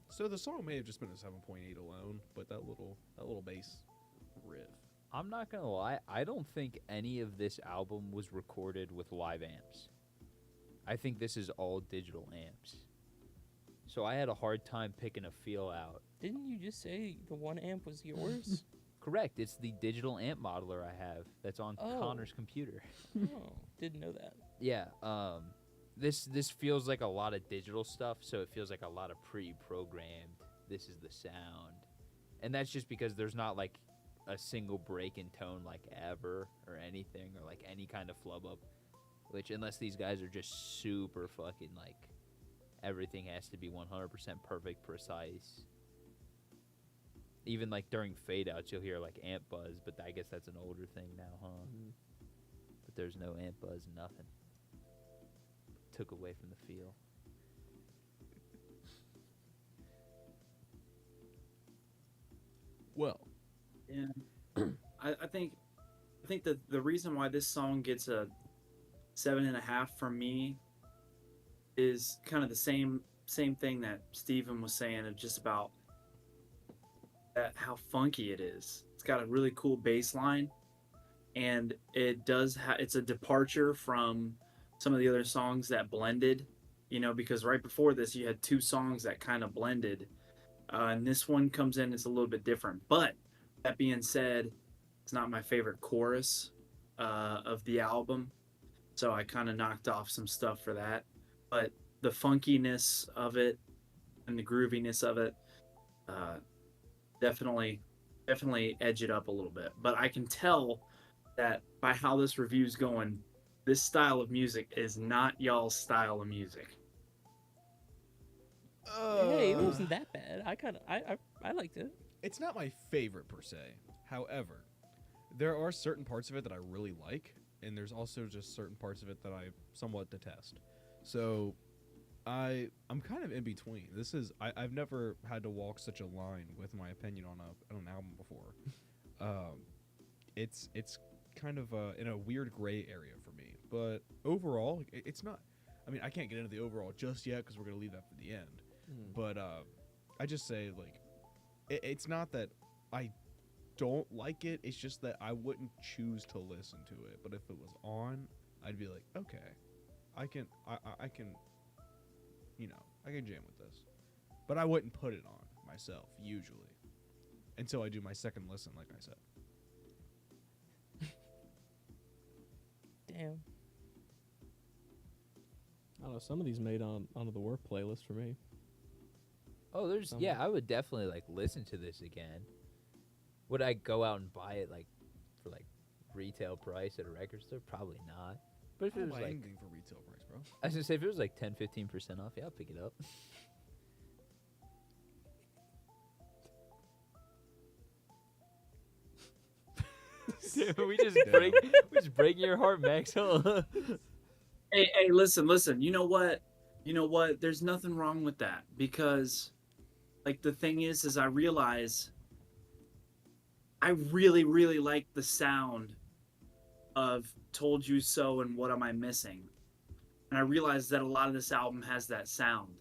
So the song may have just been a 7.8 alone, but that little bass riff. I'm not gonna lie, I don't think any of this album was recorded with live amps. I think this is all digital amps. So I had a hard time picking a feel out. Didn't you just say the 1 amp was yours? Correct, it's the digital amp modeler I have that's on Oh. Connor's computer. Oh, didn't know that. Yeah, this feels like a lot of digital stuff, so it feels like a lot of pre-programmed. This is the sound, and that's just because there's not like a single break in tone like ever or anything or like any kind of flub up. Which unless these guys are just super fucking like everything has to be 100% perfect, precise. Even like during fade outs, you'll hear like amp buzz, but I guess that's an older thing now, huh? Mhm. But there's no amp buzz, nothing. Took away from the feel. Well, Yeah, I think that the reason why this song gets a 7.5 from me is kind of the same thing that Steven was saying of just about that how funky it is. It's got a really cool bass line, and it does it's a departure from some of the other songs that blended, because right before this you had two songs that kind of blended, and this one comes in, it's a little bit different. But that being said, it's not my favorite chorus of the album, so I kind of knocked off some stuff for that. But the funkiness of it and the grooviness of it definitely edge it up a little bit. But I can tell that by how this review's going, this style of music is not y'all's style of music. Hey, it wasn't that bad. I liked it. It's not my favorite per se. However, there are certain parts of it that I really like, and there's also just certain parts of it that I somewhat detest. So I'm kind of in between. I've never had to walk such a line with my opinion on an album before. It's kind of in a weird gray area for me. But overall, it's not. I mean, I can't get into the overall just yet because we're gonna leave that for the end. But I just say like, it's not that I don't like it. It's just that I wouldn't choose to listen to it. But if it was on, I'd be like, okay, I can I can jam with this. But I wouldn't put it on myself usually until I do my second listen, like I said. Damn. I don't know. Some of these made onto the work playlist for me. Oh, yeah, I would definitely like listen to this again. Would I go out and buy it like for like retail price at a record store? Probably not. But if it I'll was buy like, anything for retail price, bro. I was gonna say if it was like 10-15% off, yeah, I'll pick it up. we just break your heart, Max. Huh? Hey, listen. You know what? There's nothing wrong with that because, like, the thing is I realize I really, really like the sound of "Told You So" and "What Am I Missing," and I realize that a lot of this album has that sound.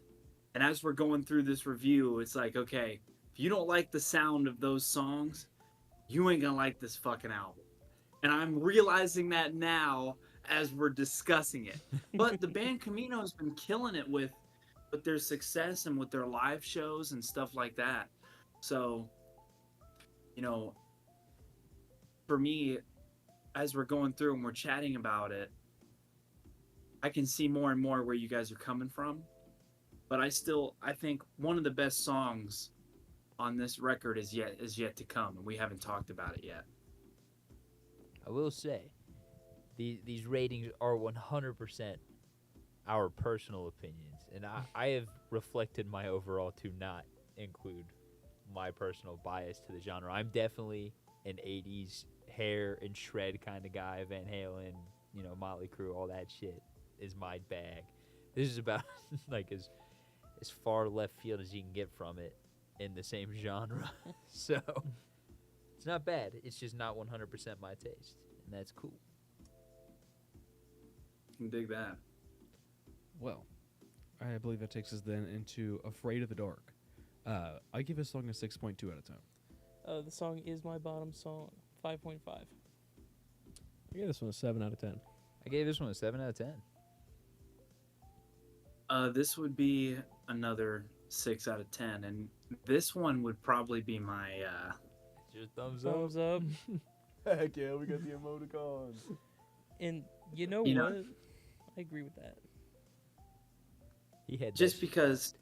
And as we're going through this review, it's like, okay, if you don't like the sound of those songs, you ain't gonna like this fucking album. And I'm realizing that now as we're discussing it. But the band Camino has been killing it with their success and with their live shows and stuff like that. So, you know, for me, as we're going through and we're chatting about it, I can see more and more where you guys are coming from. But I think one of the best songs on this record is yet to come, and we haven't talked about it yet. I will say, these ratings are 100% our personal opinions, and I have reflected my overall to not include my personal bias to the genre. I'm definitely an 80s hair and shred kind of guy. Van Halen, Motley Crue, all that shit is my bag. This is about like as far left field as you can get from it in the same genre. So it's not bad. It's just not 100% my taste, and that's cool. Can dig that. Well, I believe that takes us then into Afraid of the Dark. I give this song a 6.2 out of 10. The song is my bottom song, 5.5. I gave this one a 7 out of 10. I gave this one a 7 out of 10. This would be another 6 out of 10, and this one would probably be my Just thumbs up. Heck yeah, we got the emoticons. And you know You what? know- I agree with that. He had just that because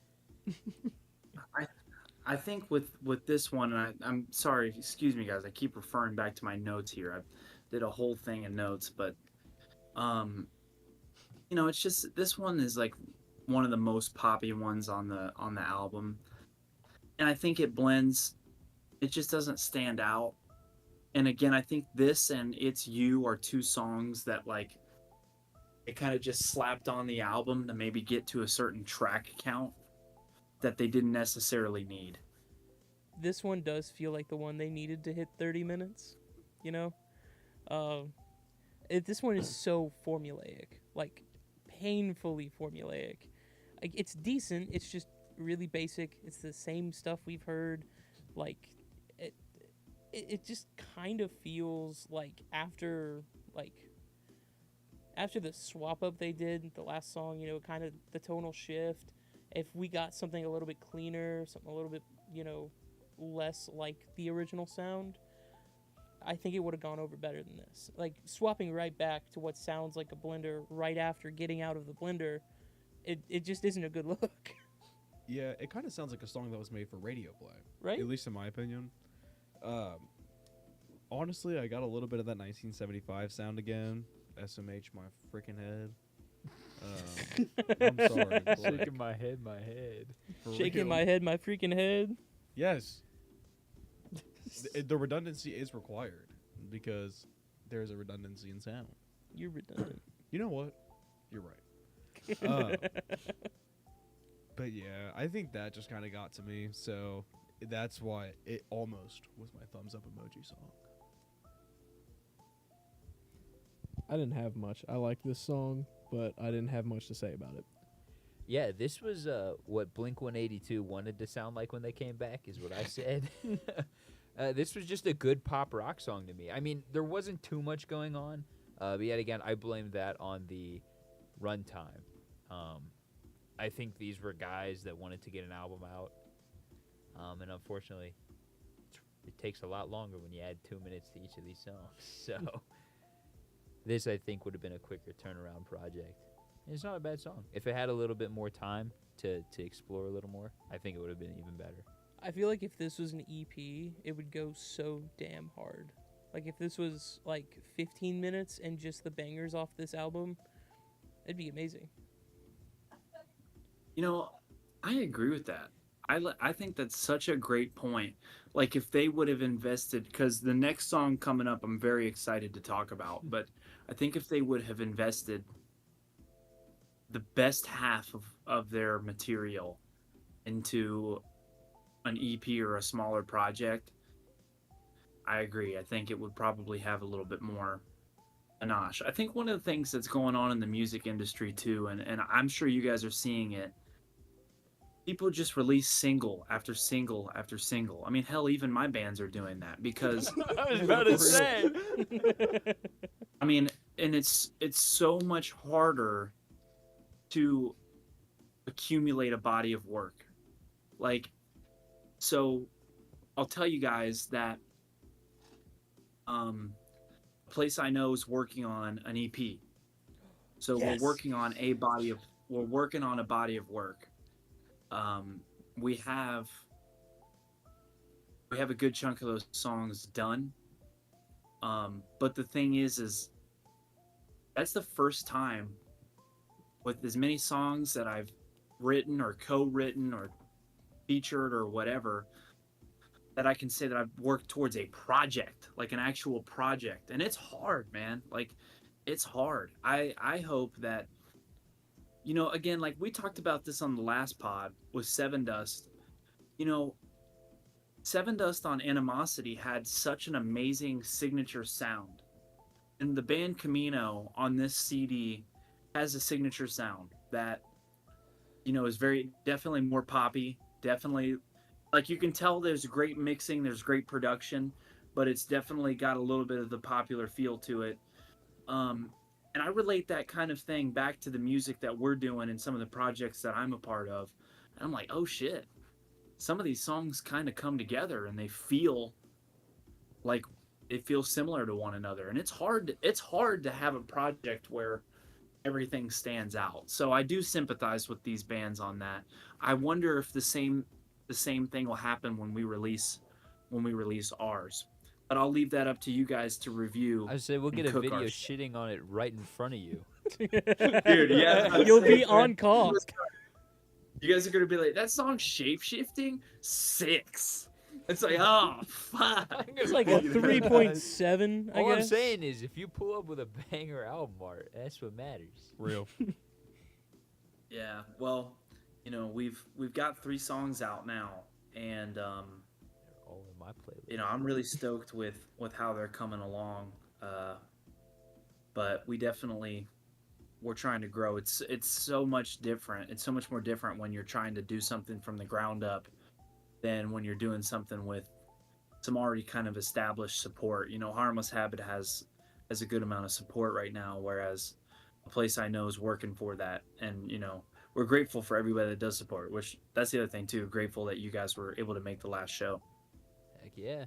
I think with this one, and I'm sorry, excuse me guys, I keep referring back to my notes here. I did a whole thing in notes, but it's just this one is like one of the most poppy ones on the album, and I think it blends. It just doesn't stand out. And again, I think this and It's You are two songs that like it kind of just slapped on the album to maybe get to a certain track count that they didn't necessarily need. This one does feel like the one they needed to hit 30 minutes, you know? This one is so formulaic, like painfully formulaic. Like, it's decent, it's just really basic. It's the same stuff we've heard. Like, it just kind of feels like after the swap up they did, the last song, kind of the tonal shift, if we got something a little bit cleaner, something a little bit, less like the original sound, I think it would have gone over better than this. Like, swapping right back to what sounds like a blender right after getting out of the blender, it just isn't a good look. Yeah, it kind of sounds like a song that was made for radio play. Right? At least in my opinion. Honestly, I got a little bit of that 1975 sound again. SMH my freaking head. I'm sorry. but, like, Shaking my head. for Shaking real. my head, my freaking head. Yes. The redundancy is required because there's a redundancy in sound. You're redundant. You know what? You're right. But yeah, I think that just kind of got to me. So that's why it almost was my thumbs up emoji song. I didn't have much. I like this song, but I didn't have much to say about it. Yeah, this was what Blink-182 wanted to sound like when they came back, is what I said. This was just a good pop rock song to me. I mean, there wasn't too much going on, but yet again, I blame that on the runtime. I think these were guys that wanted to get an album out, and unfortunately, it takes a lot longer when you add 2 minutes to each of these songs. So this, I think, would have been a quicker turnaround project. It's not a bad song. If it had a little bit more time to explore a little more, I think it would have been even better. I feel like if this was an EP, it would go so damn hard. Like, if this was, 15 minutes and just the bangers off this album, it'd be amazing. I agree with that. I think that's such a great point. Like if they would have invested, because the next song coming up, I'm very excited to talk about. But I think if they would have invested the best half of their material into an EP or a smaller project, I agree. I think it would probably have a little bit more panache. I think one of the things that's going on in the music industry too, and I'm sure you guys are seeing it, people just release single after single after single. I mean, hell, even my bands are doing that because I was about to say. I mean, and it's so much harder to accumulate a body of work. Like, so I'll tell you guys that a place I know is working on an EP. So Yes. we're working on a body of work. Um, we have a good chunk of those songs done. But the thing is that's the first time with as many songs that I've written or co-written or featured or whatever that I can say that I've worked towards a project, like an actual project. And it's hard, man. Like it's hard. I hope that again, like we talked about this on the last pod with Seven Dust. You know, Seven Dust on Animosity had such an amazing signature sound. And the band Camino on this CD has a signature sound that is very definitely more poppy, definitely like you can tell there's great mixing, there's great production, but it's definitely got a little bit of the popular feel to it. And I relate that kind of thing back to the music that we're doing and some of the projects that I'm a part of. And I'm like, oh shit, some of these songs kind of come together and they feel like similar to one another. And it's hard to have a project where everything stands out. So I do sympathize with these bands on that. I wonder if the same thing will happen when we release ours. But I'll leave that up to you guys to review. I say we'll and get a cook video our shitting on it right in front of you. Dude, yeah. You'll be on call. You guys are gonna be like, that song shape shifting 6. It's like, oh fuck. It's like a 3.7, I All I'm guess. saying is, if you pull up with a banger album art, that's what matters. Real. Yeah. Well, we've got 3 songs out now, and They're all in my playlist. I'm really stoked with how they're coming along. But we're trying to grow. It's so much different. It's so much more different when you're trying to do something from the ground up than when you're doing something with some already kind of established support. Harmless Habit has a good amount of support right now, whereas a place I know is working for that. And we're grateful for everybody that does support. Which that's the other thing too. Grateful that you guys were able to make the last show. Heck yeah.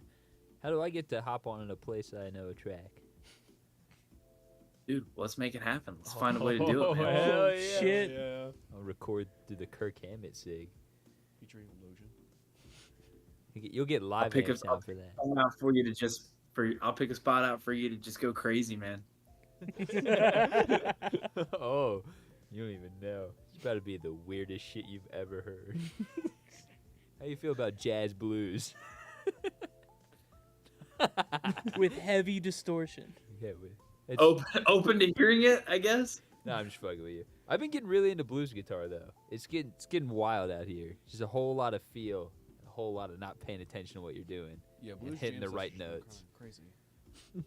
How do I get to hop on in a place I know a track? Dude, let's make it happen. Let's find a way to do it, man. Hell Oh, yeah. shit. Yeah. I'll record through the Kirk Hammett sig. Featuring Logan. You'll get live pick amp a- sound for that. I'll pick a spot out for you to just go crazy, man. Oh, you don't even know. It's about to be the weirdest shit you've ever heard. How you feel about jazz blues? With heavy distortion. Yeah, it's, Open to hearing it, I guess. no, I'm just fucking with you. I've been getting really into blues guitar though. It's getting wild out here. Just a whole lot of feel, a whole lot of not paying attention to what you're doing. Yeah, And blues hitting jam the right sessions are notes. kinda Crazy.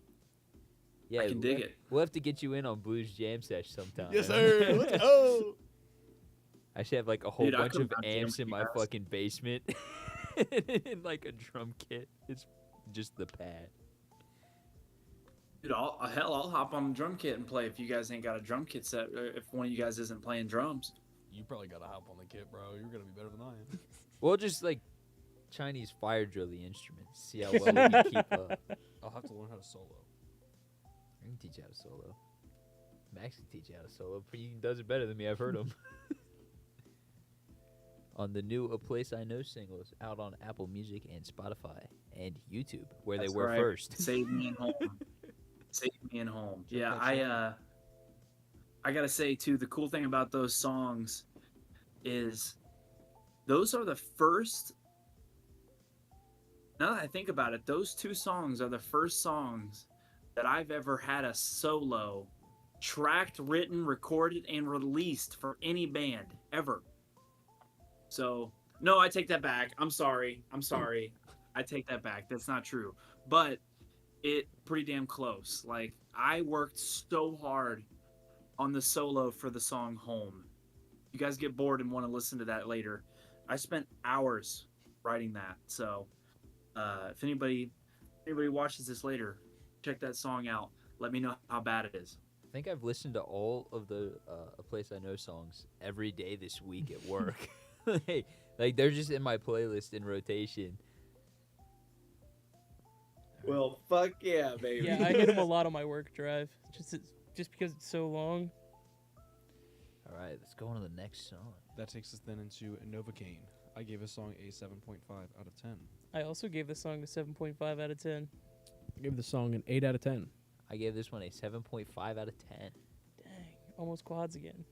Yeah, I can dig it. We'll have to get you in on blues jam sesh sometime. Yes, sir. Let's go. I should have like a whole Dude, I bunch come of down jam amps with in you my guys. fucking basement, and like a drum kit. It's just the pad. Dude, I'll hop on the drum kit and play if you guys ain't got a drum kit set. Or if one of you guys isn't playing drums. You probably gotta hop on the kit, bro. You're gonna be better than I am. We'll just like Chinese fire drill the instruments. See how well we can keep up. I'll have to learn how to solo. I can teach you how to solo. Max can teach you how to solo, but he does it better than me. I've heard him. On the new A Place I Know singles, out on Apple Music and Spotify and YouTube, where That's they were right. first. Save me and home. Save me and home. Yeah, that I gotta say too, the cool thing about those songs is those are the first. Now that I think about it, those two songs are the first songs that I've ever had a solo tracked, written, recorded, and released for any band ever. So, no, I take that back. I'm sorry. I take that back. That's not true. But it pretty damn close. Like, I worked so hard on the solo for the song Home. You guys get bored and want to listen to that later. I spent hours writing that. So, if anybody watches this later, check that song out. Let me know how bad it is. I think I've listened to all of the A Place I Know songs every day this week at work. like they're just in my playlist in rotation. Well, fuck yeah, baby. Yeah, I hit them a lot on my work drive, just because it's so long. All right, let's go on to the next song. That takes us then into Novocaine. I gave a song a 7.5 out of 10. I also gave the song a 7.5 out of 10. Give the song an 8 out of 10. I gave this one a 7.5 out of 10. Dang, almost quads again.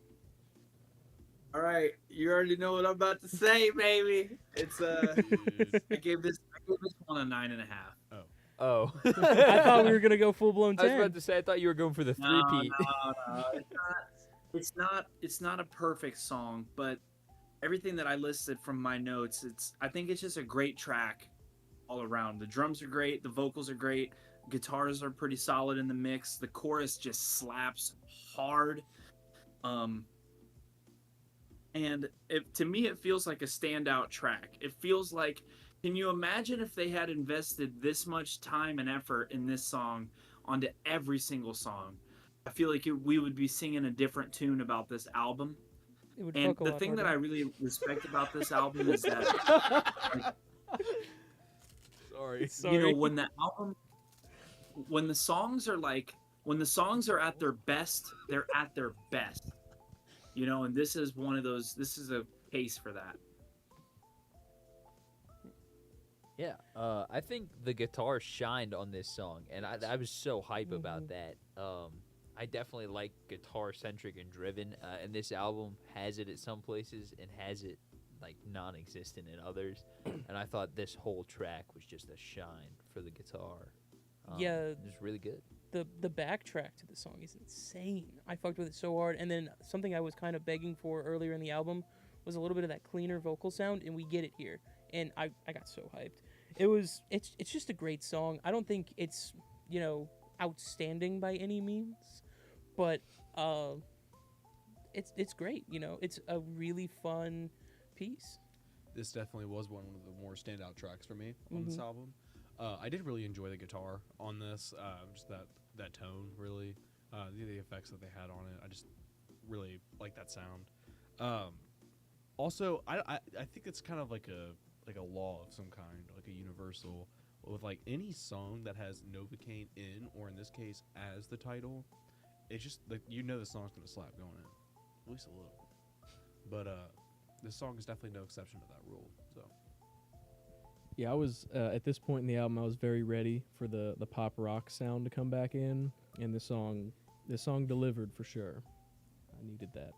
All right, you already know what I'm about to say, baby. It's Dude. I gave this one a 9.5. Oh. I thought we were gonna go full blown I was 10. about to say, I thought you were going for the No, three-peat. no. It's not a perfect song, but everything that I listed from my notes, I think it's just a great track all around. The drums are great, the vocals are great, guitars are pretty solid in the mix. The chorus just slaps hard. And to me, it feels like a standout track. It feels like, can you imagine if they had invested this much time and effort in this song onto every single song? I feel like we would be singing a different tune about this album. It would And fuck a the lot thing that I harder. really respect about this album is that, Sorry. you know, when the album, when the songs are at their best, they're at their best. You know, and this is one of those. This is a case for that. Yeah, I think the guitar shined on this song, and I was so hype about that. I definitely like guitar-centric and driven, and this album has it at some places and has it, like, non-existent in others. And I thought this whole track was just a shine for the guitar. Yeah. It was really good. The backtrack to the song is insane. I fucked with it so hard. And then something I was kind of begging for earlier in the album was a little bit of that cleaner vocal sound, and we get it here. And I got so hyped. It's just a great song. I don't think it's, you know, outstanding by any means, but it's great. You know, it's a really fun piece. This definitely was one of the more standout tracks for me on this album. I did really enjoy the guitar on this, just that tone, really. The effects that they had on it, I just really like that sound. Also, I think it's kind of like a law of some kind, like a universal, with like any song that has Novocaine in, or in this case as the title, it's just like, you know, the song's gonna slap going in, at least a little. But this song is definitely no exception to that rule. So Yeah, I was at this point in the album, I was very ready for the pop rock sound to come back in, and this song delivered for sure. I needed that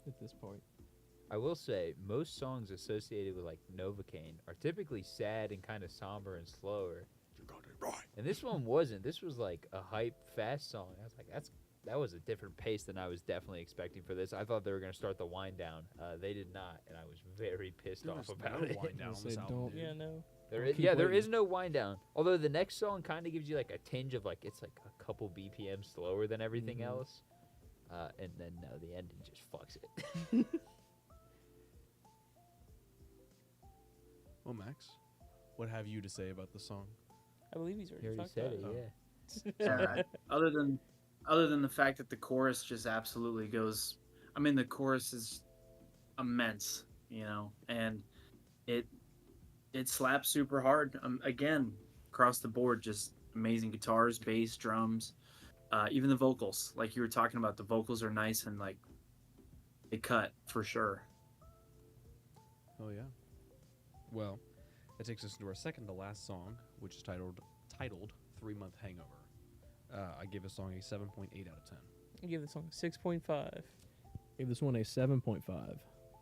at this point. I will say, most songs associated with, like, Novocaine are typically sad and kind of somber and slower. you got it right. And this one wasn't. This was, like, a hype, fast song. I was like, that was a different pace than I was definitely expecting for this. I thought they were going to start the wind down. They did not, and I was very pissed off about it. Wind down on Say this album, don't- dude. Yeah, no. There is no wind down. Although the next song kind of gives you, like, a tinge of, like, it's like a couple BPM slower than everything else. And then the ending just fucks it. Well, Max, what have you to say about the song? I believe he's You already already talked said about it, it. yeah. Yeah, other than the fact that the chorus just absolutely goes. I mean, the chorus is immense, you know, and it slaps super hard. Again, across the board, just amazing guitars, bass, drums, even the vocals. Like you were talking about, the vocals are nice and like they cut for sure. Oh yeah. Well, that takes us into our second to last song, which is titled 3-Month Hangover. I give this song a 7.8 out of 10. I give the song a 6.5. Gave this one a 7.5.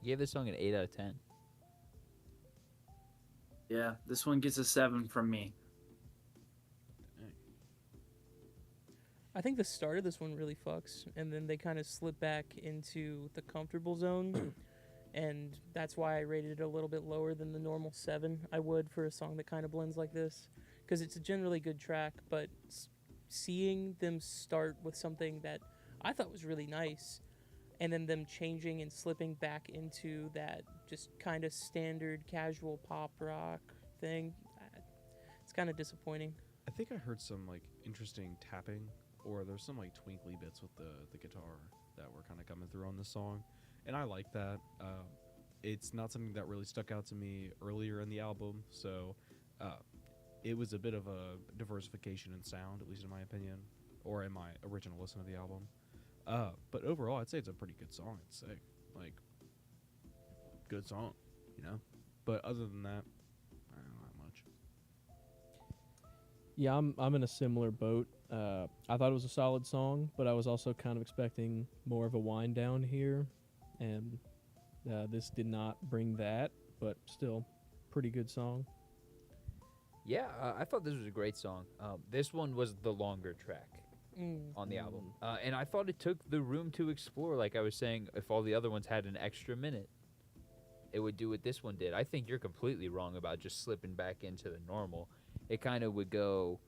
You gave this song an 8 out of 10. Yeah, this one gets a 7 from me. I think the start of this one really fucks, and then they kind of slip back into the comfortable zone, and that's why I rated it a little bit lower than the normal 7 I would for a song that kind of blends like this, because it's a generally good track, but seeing them start with something that I thought was really nice, and then them changing and slipping back into that just kind of standard casual pop rock thing, it's kind of disappointing. I think I heard some like interesting tapping, or there's some like twinkly bits with the guitar that were kind of coming through on this song, and I like that. It's not something that really stuck out to me earlier in the album, so it was a bit of a diversification in sound, at least in my opinion, or in my original listen of the album. But overall, I'd say it's a pretty good song. It's sick, like good song, you know. But other than that, I don't know that much. Yeah, I'm in a similar boat. I thought it was a solid song, but I was also kind of expecting more of a wind down here, and this did not bring that, but still, pretty good song. Yeah, I thought this was a great song. This one was the longer track on the album, and I thought it took the room to explore. Like I was saying, if all the other ones had an extra minute, it would do what this one did. I think you're completely wrong about just slipping back into the normal. It kind of would go,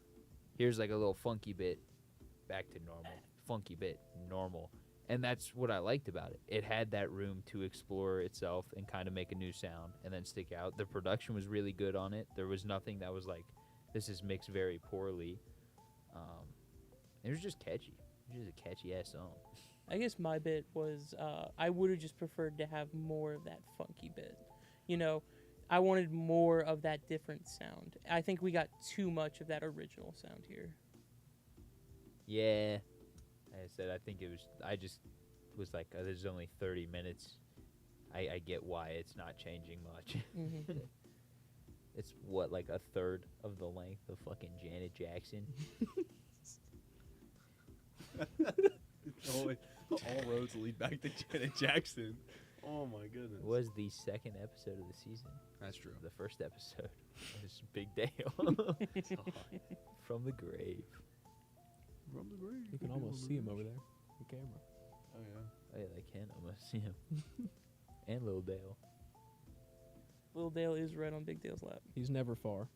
here's like a little funky bit, back to normal, funky bit, normal. And that's what I liked about it. It had that room to explore itself and kind of make a new sound and then stick out. The production was really good on it. There was nothing that was like, this is mixed very poorly. It was just catchy. It was just a catchy-ass song. I guess my bit was I would have just preferred to have more of that funky bit. You know, I wanted more of that different sound. I think we got too much of that original sound here. Yeah. Like I said, I think it was, I just was like, there's only 30 minutes. I get why it's not changing much. Mm-hmm. It's what, like a third of the length of fucking Janet Jackson? all roads lead back to Janet Jackson. Oh my goodness. It was the second episode of the season. That's true. The first episode was Big Dale. From the grave. From the grave. You can almost see him over there, the camera. Oh yeah. Oh yeah, they can almost see him. And Lil Dale. Little Dale is right on Big Dale's lap. He's never far.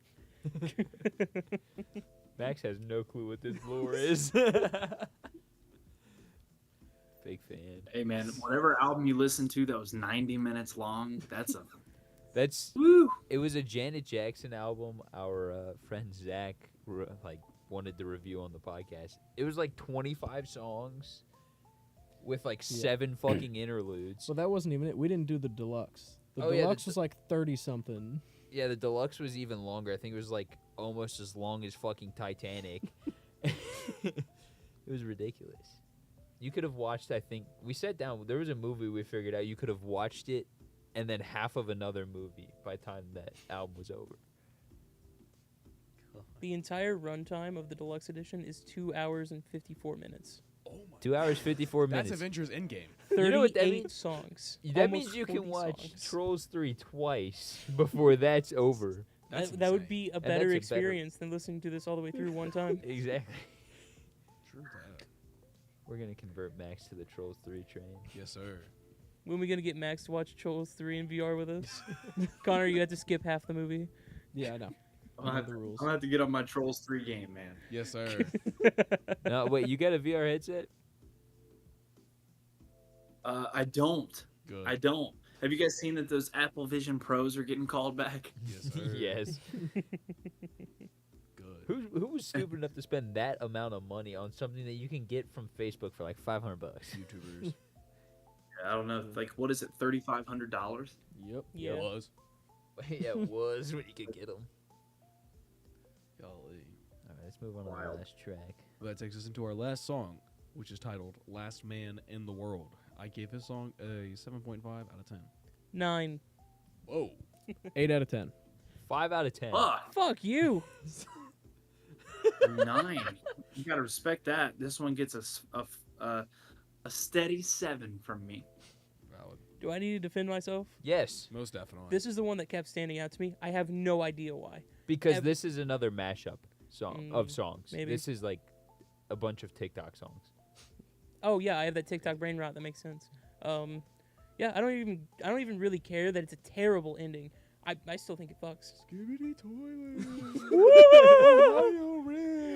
Max has no clue what this lore is. Big fan. Hey man, whatever album you listen to that was 90 minutes long, That's woo. it was a Janet Jackson album. Our friend Zach wanted to review on the podcast. It was like 25 songs with like 7 fucking interludes. Well, that wasn't even it. We didn't do the deluxe. The Oh, yeah, deluxe was like 30 something. Yeah, the deluxe was even longer. I think it was like almost as long as fucking Titanic. It was ridiculous. You could have watched, I think, we sat down, there was a movie we figured out, you could have watched it and then half of another movie by the time that album was over. The entire runtime of the deluxe edition is 2 hours and 54 minutes. Oh my. 2 hours, 54 minutes. That's Avengers Endgame. 38 You know what that means? songs. That Almost means you 40 can watch songs. Trolls 3 twice before that's over. That's That would insane. be a that's better a experience than listening to this all the way through one time. Exactly. True that. We're going to convert Max to the Trolls 3 train. Yes, sir. When are we going to get Max to watch Trolls 3 in VR with us? Connor, you have to skip half the movie. Yeah, I know. I'm gonna the rules. have to get on my Trolls 3 game, man. Yes, sir. No, wait, you got a VR headset? I don't. Good. I don't. Have you guys seen that those Apple Vision Pros are getting called back? Yes, sir. Yes. Good. Who was stupid enough to spend that amount of money on something that you can get from Facebook for like $500? YouTubers. I don't know. Like, what is it? $3,500? Yep. Yeah. It was. Yeah, it was when you could get them. Golly. All right, let's move on to Wild. the last track. That takes us into our last song, which is titled Last Man in the World. I gave this song a 7.5 out of 10. 9. Whoa. 8 out of 10. 5 out of 10. Fuck you. 9. You gotta respect that. This one gets a steady 7 from me. Valid. Do I need to defend myself? Yes, Most definitely. This is the one that kept standing out to me. I have no idea why. because this is another mashup song of Mm, songs. maybe. This is like a bunch of TikTok songs. Oh yeah, I have that TikTok brain rot. That makes sense. Yeah, I don't even really care that it's a terrible ending. I still think it fucks. Skibidi toilet.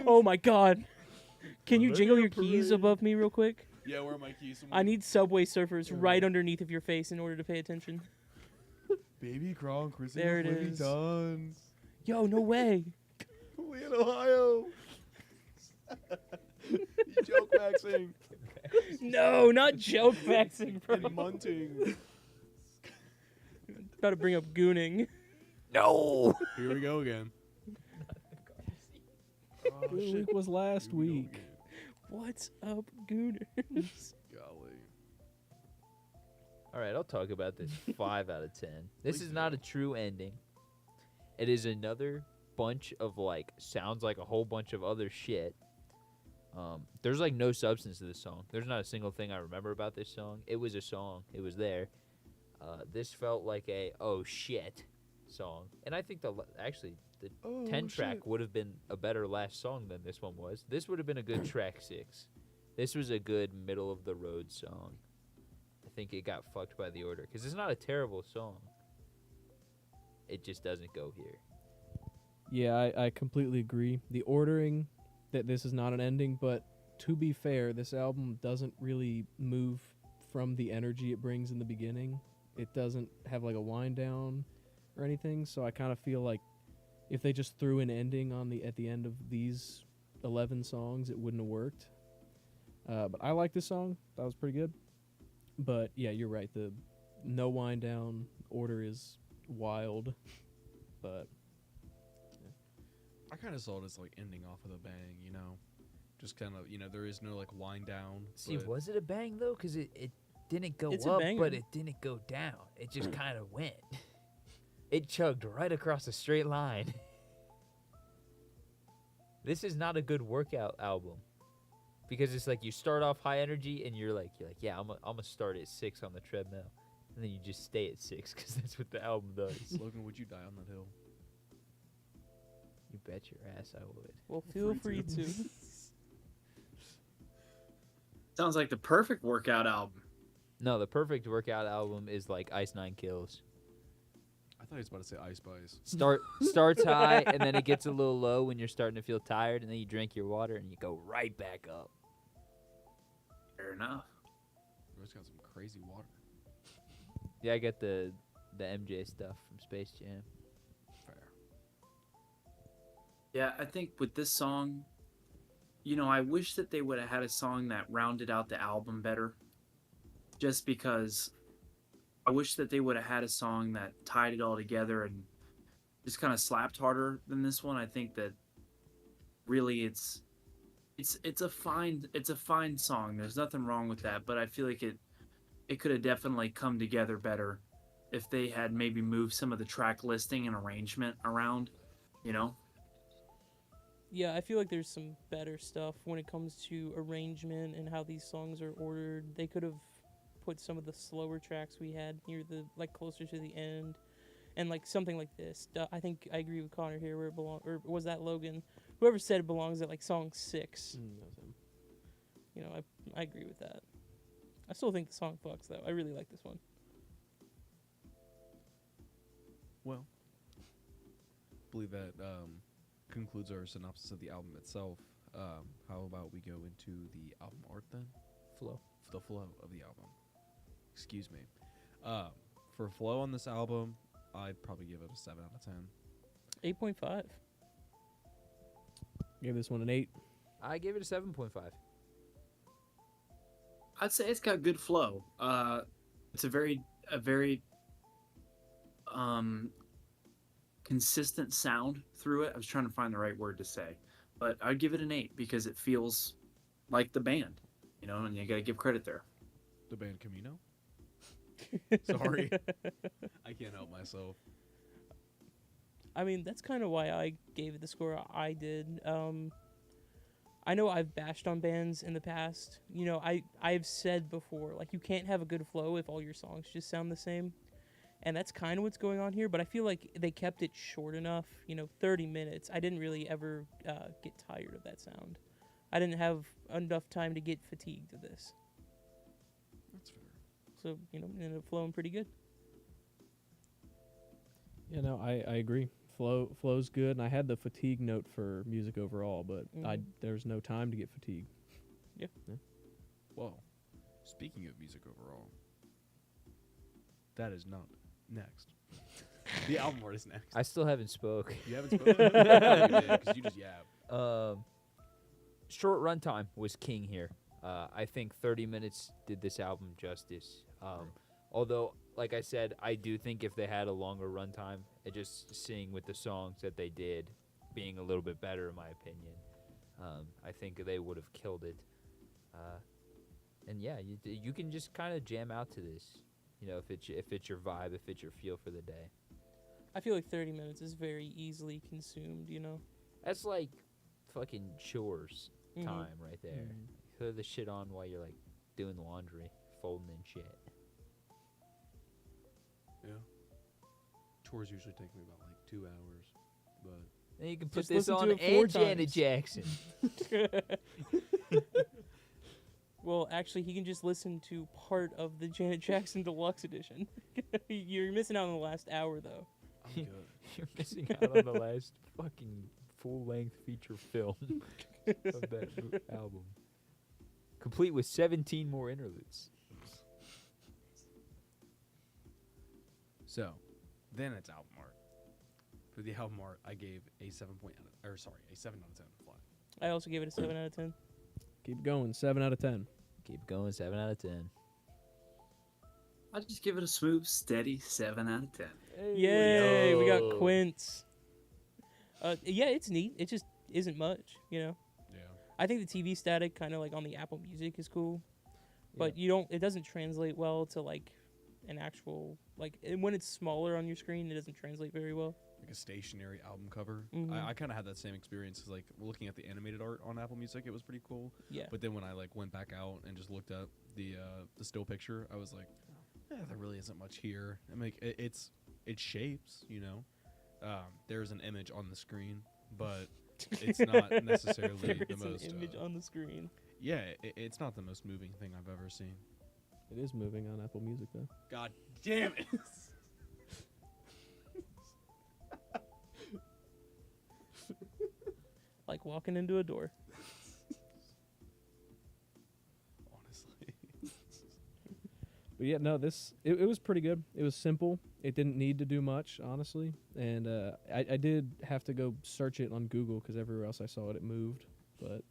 Oh my god. Can you jingle your Millennium keys Parade. above me real quick? Yeah, where are my keys? I need Subway Surfers right underneath of your face in order to pay attention. Baby crawl, Chrissy There it is. Tons. Yo, no way. We in Ohio. You joke maxing No, not joke faxing, bro. and munting. About to bring up gooning. No. Here we go again. Oh, Good shit. week was last Here we go week. again. What's up, gooners? Golly. All right, I'll talk about this 5 out of 10. This Please is do. not a true ending. It is another bunch of like sounds like a whole bunch of other shit. There's like no substance to this song. There's not a single thing I remember about this song. It was a song. It was there. This felt like a oh shit song, and I think actually the 10 track would have been a better last song than this one was. This would have been a good track 6. This was a good middle of the road song. I think it got fucked by the order because it's not a terrible song. It just doesn't go here. Yeah, I completely agree. The ordering, that this is not an ending, but to be fair, this album doesn't really move from the energy it brings in the beginning. It doesn't have like a wind down or anything, so I kind of feel like if they just threw an ending on at the end of these 11 songs, it wouldn't have worked. But I like this song. That was pretty good. But yeah, you're right. The no wind down order is wild. But I kind of saw it as like ending off with a bang, you know? Just kind of, there is no like wind down. See, but was it a bang though? Because it didn't go It's a up, banger. but it didn't go down. It just kind of went. It chugged right across a straight line. This is not a good workout album because it's like you start off high energy and you're like yeah, I'm gonna start at 6 on the treadmill, and then you just stay at 6 because that's what the album does. Logan, would you die on that hill? You bet your ass I would. Well, feel free to. Sounds like the perfect workout album. No, the perfect workout album is like Ice Nine Kills. I thought he was about to say Ice Spice. Starts high and then it gets a little low when you're starting to feel tired, and then you drink your water and you go right back up. Fair enough. It's got some crazy water. Yeah, I got the MJ stuff from Space Jam. Fair. Yeah, I think with this song, I wish that they would have had a song that rounded out the album better. Just because I wish that they would have had a song that tied it all together and just kind of slapped harder than this one. I think that really it's a fine song. There's nothing wrong with that, but I feel like it could have definitely come together better if they had maybe moved some of the track listing and arrangement around, Yeah, I feel like there's some better stuff when it comes to arrangement and how these songs are ordered. They could have put some of the slower tracks we had near the closer to the end, and like something like this. I think I agree with Connor here where it belongs, or was that Logan? Whoever said it belongs at like song 6. that was him. I agree with that. I still think the song fucks though. I really like this one. Well, I believe that concludes our synopsis of the album itself. How about we go into the album art then? The flow of the album. Excuse me. For flow on this album, I'd probably give it a 7 out of 10. 8.5. Gave this one an 8. I gave it a 7.5. I'd say it's got good flow. It's a very consistent sound through it. I was trying to find the right word to say, but I'd give it an 8 because it feels like the band, and you got to give credit there. The band Camino? Sorry. I can't help myself. I mean, that's kind of why I gave it the score I did. I know I've bashed on bands in the past. You know, I've said before, like, you can't have a good flow if all your songs just sound the same. And that's kind of what's going on here, but I feel like they kept it short enough. 30 minutes. I didn't really ever get tired of that sound. I didn't have enough time to get fatigued of this. That's fair. So, it ended up flowing pretty good. Yeah, no, I agree. Flow's good, and I had the fatigue note for music overall, but there's no time to get fatigued. Yeah. Well, speaking of music overall, that is not next. The album art is next. I still haven't spoke. You haven't spoken? Because you just yab. Short runtime was king here. I think 30 minutes did this album justice. Although, like I said, I do think if they had a longer runtime, just seeing with the songs that they did being a little bit better, in my opinion, I think they would have killed it. And yeah, you can just kind of jam out to this, if it's your vibe, if it's your feel for the day. I feel like 30 minutes is very easily consumed, That's like fucking chores Mhm. time right there. Throw the shit on while you're like doing the laundry, folding and shit. Yeah. Chores usually take me about like 2 hours, but Then you can put Just this listen on to it 4 and Janet times. Jackson. Well, actually, he can just listen to part of the Janet Jackson Deluxe Edition. You're missing out on the last hour, though. I'm good. You're missing out on the last fucking full-length feature film of that album. Complete with 17 more interludes. So, then it's album art. For the album art, I gave a 7 out of 10 flat. I also gave it a 7 out of 10. Keep going, 7 out of 10. Keep going, 7 out of 10. I just give it a smooth, steady 7 out of 10. Yay, we got Yo. Quince. Yeah, it's neat. It just isn't much, Yeah. I think the TV static kind of like on the Apple Music is cool, but it doesn't translate well to like an actual when it's smaller on your screen, it doesn't translate very well. Like a stationary album cover. Mhm. I kind of had that same experience. 'Cause, like, looking at the animated art on Apple Music, it was pretty cool. Yeah. But then when I went back out and just looked at the still picture, I was like, there really isn't much here. I mean, it shapes, There's an image on the screen, but it's not necessarily There the is an most. image on the screen. Yeah, it's not the most moving thing I've ever seen. It is moving on Apple Music, though. God damn it! Like walking into a door. Honestly. But yeah, no, it was pretty good. It was simple. It didn't need to do much, honestly. And I did have to go search it on Google because everywhere else I saw it moved. But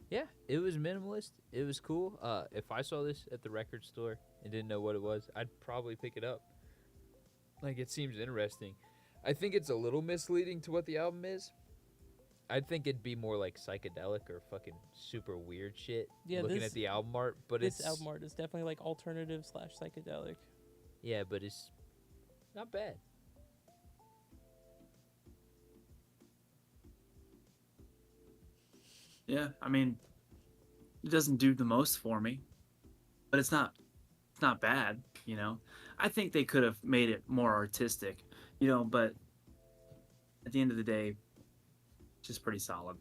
Yeah, it was minimalist. It was cool. If I saw this at the record store and didn't know what it was, I'd probably pick it up. Like, it seems interesting. I think it's a little misleading to what the album is. I think it'd be more like psychedelic or fucking super weird shit. Yeah, looking this- at the album art, but This it's album art is definitely like alternative / psychedelic. yeah, but it's not bad. Yeah, I mean, it doesn't do the most for me, but it's not bad, I think they could have made it more artistic, but at the end of the day, it's just pretty solid.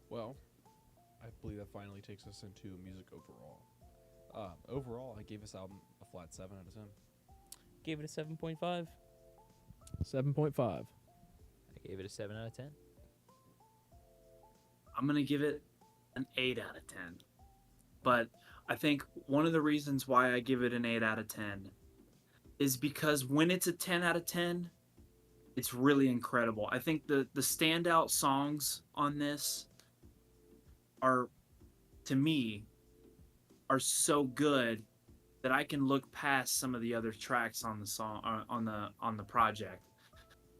Well, I believe that finally takes us into music overall. Overall, I gave this album a flat 7 out of 10. Gave it a 7.5. 7.5. I gave it a 7 out of 10. I'm going to give it an 8 out of 10. But I think one of the reasons why I give it an 8 out of 10 is because when it's a 10 out of 10, it's really incredible. I think the standout songs on this are, to me, are so good that I can look past some of the other tracks on the song on the project.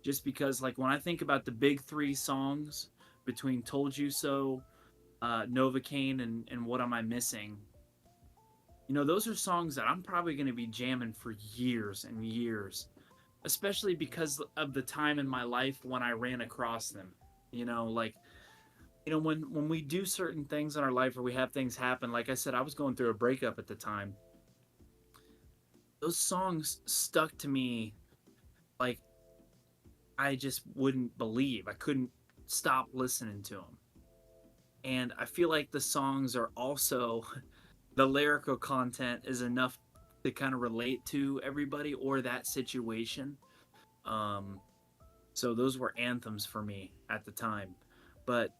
Just because, like, when I think about the big 3 songs between Told You So, Novocaine, and What Am I Missing, those are songs that I'm probably going to be jamming for years and years, especially because of the time in my life when I ran across them. You know, like when we do certain things in our life or we have things happen, like I said, I was going through a breakup at the time. Those songs stuck to me like I just wouldn't believe. I couldn't stop listening to them. And I feel like the songs are also the lyrical content is enough to kind of relate to everybody or that situation. Um, so those were anthems for me at the time. But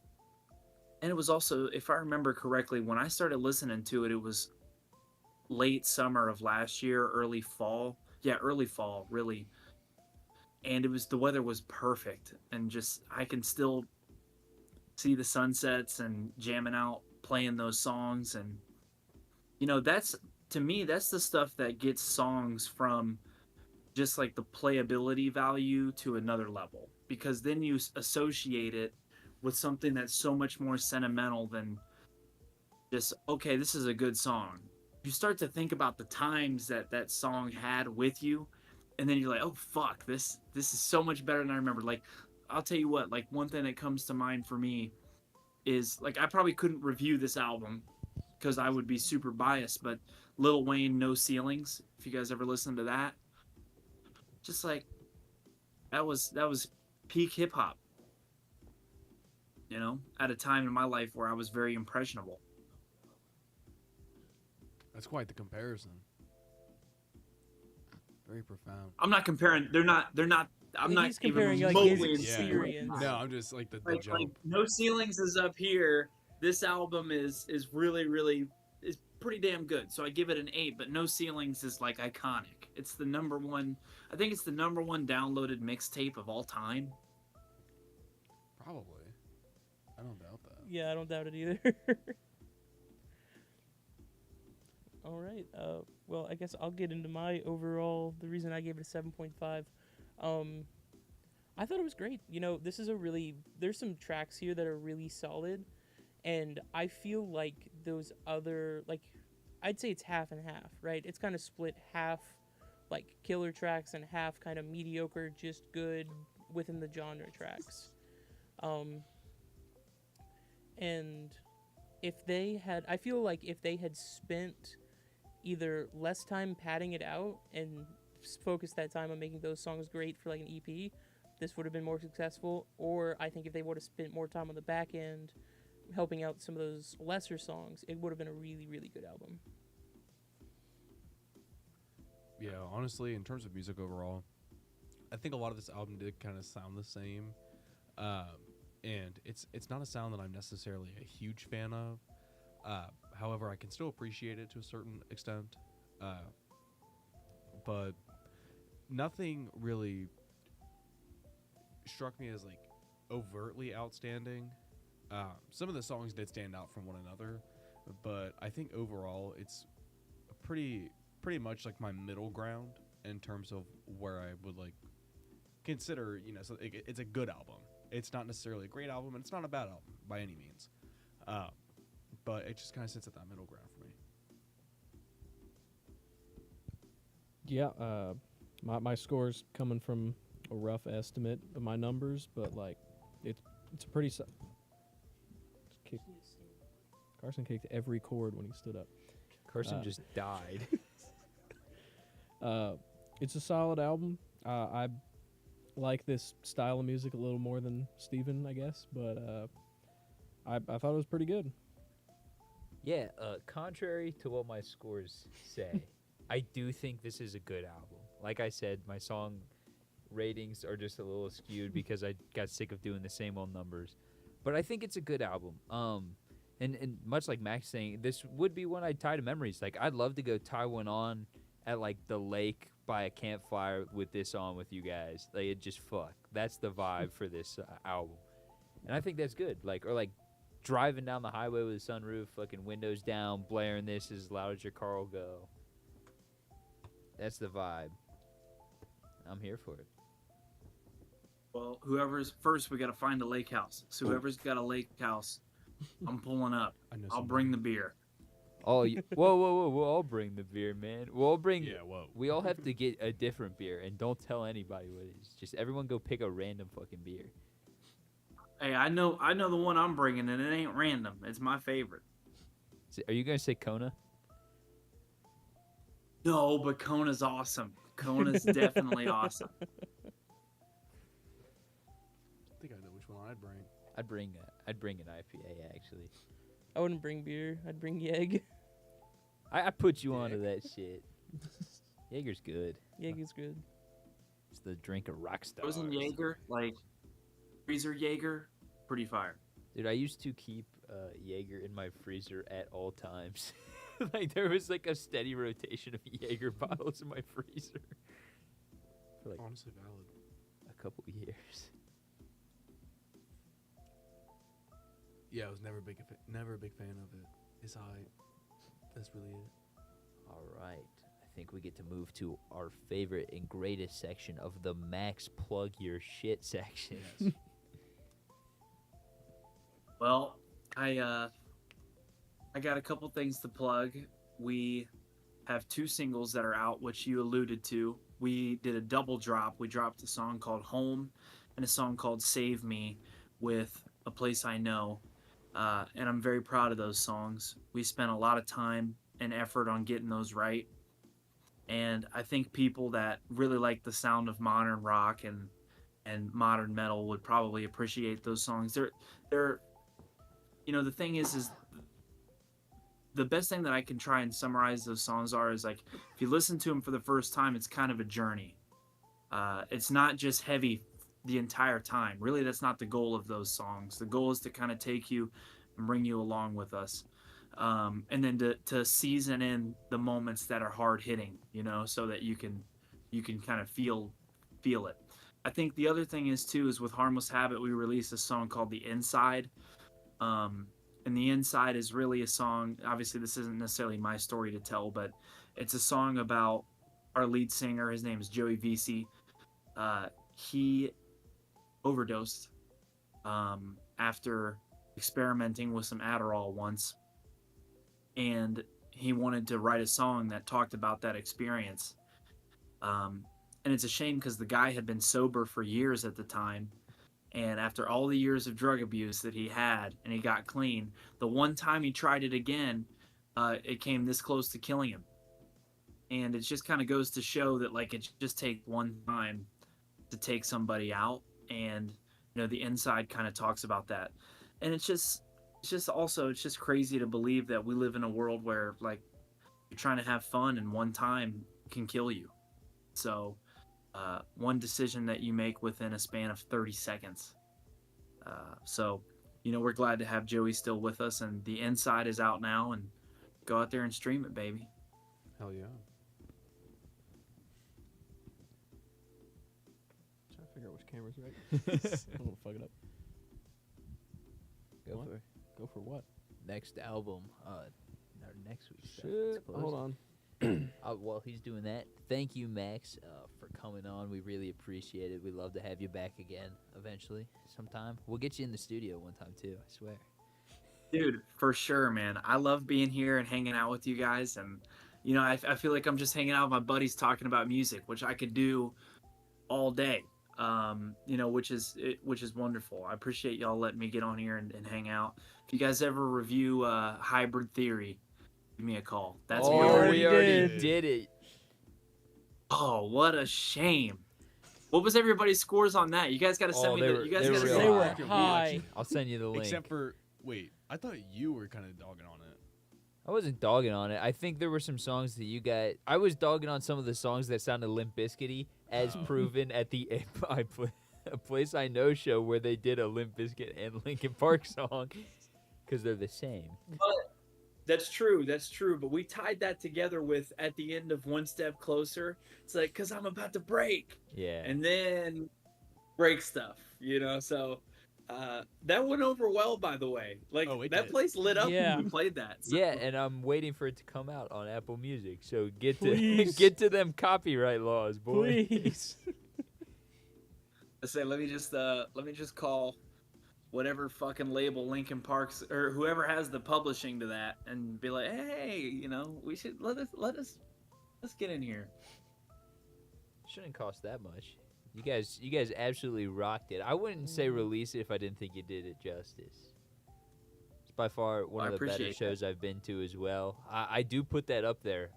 and it was also, if I remember correctly, when I started listening to it, it was late summer of last year, early fall. Yeah, early fall, really. And it was the weather was perfect, and just I can still see the sunsets and jamming out, playing those songs, and that's to me that's the stuff that gets songs from just like the playability value to another level because then you associate it with something that's so much more sentimental than just okay, this is a good song. You start to think about the times that that song had with you, and then you're like, oh fuck, this is so much better than I remember. Like, I'll tell you what, like one thing that comes to mind for me is like I probably couldn't review this album because I would be super biased, but Lil Wayne, No Ceilings. If you guys ever listened to that, just like that was peak hip hop. At a time in my life where I was very impressionable. That's quite the comparison. Very profound. I'm not comparing. They're not. They're not. I'm not He's even comparing like his remotely experience. No, I'm just like the like jump. No Ceilings is up here. This album is really is pretty damn good. So I give it an 8. But No Ceilings is like iconic. It's the number one. I think it's the number one downloaded mixtape of all time. Probably. I don't doubt that. Yeah, I don't doubt it either. All right. Well, I guess I'll get into my overall. The reason I gave it a 7.5. I thought it was great. This is a really. There's some tracks here that are really solid, and I feel like those other I'd say it's half and half, right? It's kind of split half, like killer tracks and half kind of mediocre, just good within the genre tracks. And I feel like if they had spent either less time padding it out and focused that time on making those songs great for like an EP, this would have been more successful. Or I think if they would have spent more time on the back end helping out some of those lesser songs, it would have been a really, really good album. Yeah, honestly, in terms of music overall, I think a lot of this album did kind of sound the same. And it's not a sound that I'm necessarily a huge fan of. However, I can still appreciate it to a certain extent. But nothing really struck me as like overtly outstanding. Some of the songs did stand out from one another, but I think overall it's pretty much like my middle ground in terms of where I would like consider, so it's a good album. It's not necessarily a great album, and it's not a bad album by any means. But it just kind of sits at that middle ground for me. Yeah, my score's coming from a rough estimate of my numbers, but like it's a pretty. Carson kicked every chord when he stood up. Carson just died. It's a solid album. I like this style of music a little more than Steven, I guess, but I thought it was pretty good. Yeah, contrary to what my scores say, I do think this is a good album. Like I said, my song ratings are just a little skewed because I got sick of doing the same old numbers. But I think it's a good album. And much like Max saying, this would be one I'd tie to memories. Like, I'd love to go tie one on at, like, the lake by a campfire with this on with you guys. Like, it just fuck. That's the vibe for this album. And I think that's good. Like, or, like, driving down the highway with a sunroof, fucking windows down, blaring this as loud as your car will go. That's the vibe. I'm here for it. Well, whoever's first, we got to find a lake house. So whoever's got a lake house, I'm pulling up. I'll bring the beer. Oh, whoa! We'll all bring the beer, man. We'll all bring. Yeah, whoa. We all have to get a different beer, and don't tell anybody what it is. Just everyone go pick a random fucking beer. Hey, I know the one I'm bringing, and it ain't random. It's my favorite. Are you gonna say Kona? No, but Kona's awesome. Kona's definitely awesome. I think I know which one I'd bring. I'd bring an IPA actually. I wouldn't bring beer. I'd bring Yeg. I put you onto that shit. Jaeger's good. Yeg is good. It's the drink of rock stars. Frozen Jaeger, like freezer Jaeger, pretty fire. Dude, I used to keep Jaeger in my freezer at all times. Like there was like a steady rotation of Jaeger bottles in my freezer for like Honestly valid. a couple years. Yeah, I was never a big fan of it. It's alright. That's really it. All right. I think we get to move to our favorite and greatest section of the Max Plug Your Shit section. Yes. Well, I got a couple things to plug. We have 2 singles that are out, which you alluded to. We did a double drop. We dropped a song called Home and a song called Save Me with A Place I Know. And I'm very proud of those songs. We spent a lot of time and effort on getting those right. And I think people that really like the sound of modern rock and modern metal would probably appreciate those songs. They're you know, the thing is the best thing that I can try and summarize those songs is like, if you listen to them for the first time, it's kind of a journey. It's not just heavy the entire time. Really, that's not the goal of those songs. The goal is to kind of take you and bring you along with us. And then to season in the moments that are hard hitting, you know, so that you can kind of feel it. I think the other thing is with Harmless Habit, we released a song called The Inside. And The Inside is really a song. Obviously, this isn't necessarily my story to tell, but it's a song about our lead singer. His name is Joey Vesey. He overdosed after experimenting with some Adderall once, and he wanted to write a song that talked about that experience. And it's a shame because the guy had been sober for years at the time. And after all the years of drug abuse that he had and he got clean, the one time he tried it again, it came this close to killing him. And it just kind of goes to show that like it just takes one time to take somebody out. And, you know, The Inside kind of talks about that. And it's just crazy to believe that we live in a world where like you're trying to have fun and one time can kill you. So one decision that you make within a span of 30 seconds. So, you know, we're glad to have Joey still with us, and The Inside is out now, and go out there and stream it, baby. Hell yeah. Trying to figure out which camera's right. I don't want to fuck it up. Go What? for Go for what? next album. Our next week's stuff. Shit. It's closed. Hold on. While he's doing that, thank you, Max, for coming on. We really appreciate it. We'd love to have you back again eventually, sometime. We'll get you in the studio one time too. I swear. Dude, for sure, man. I love being here and hanging out with you guys, and you know, I feel like I'm just hanging out with my buddies talking about music, which I could do all day. You know, which is wonderful. I appreciate y'all letting me get on here and hang out. If you guys ever review Hybrid Theory, give me a call. That's we already already did. did it. Oh, what a shame. What was everybody's scores on that? You guys got to send me they the. were- You guys they got to were send They me were the- high. I'll send you the link. Except for wait, I thought you were kind of dogging on it. I wasn't dogging on it. I think there were some songs that you got. I was dogging on some of the songs that sounded Limp Bizkit-y, as Oh. proven at the A Place I Know show where they did a Limp Bizkit and Linkin Park song, because they're the same. That's true. That's true. But we tied that together with at the end of One Step Closer. It's like, because I'm about to break. Yeah. And then break stuff, you know? So that went over well, by the way. Like, Oh, it that did. place lit up Yeah. when we played that. So, Yeah, and I'm waiting for it to come out on Apple Music. So get to Please. get to them copyright laws, boy. Please. I say, let me just call whatever fucking label Linkin Park's or whoever has the publishing to that and be like, hey, you know, we should let's get in here. Shouldn't cost that much. You guys absolutely rocked it. I wouldn't say Mhm. release it if I didn't think you did it justice. It's by far one I of the better appreciate shows I've been to as well. I do put that up there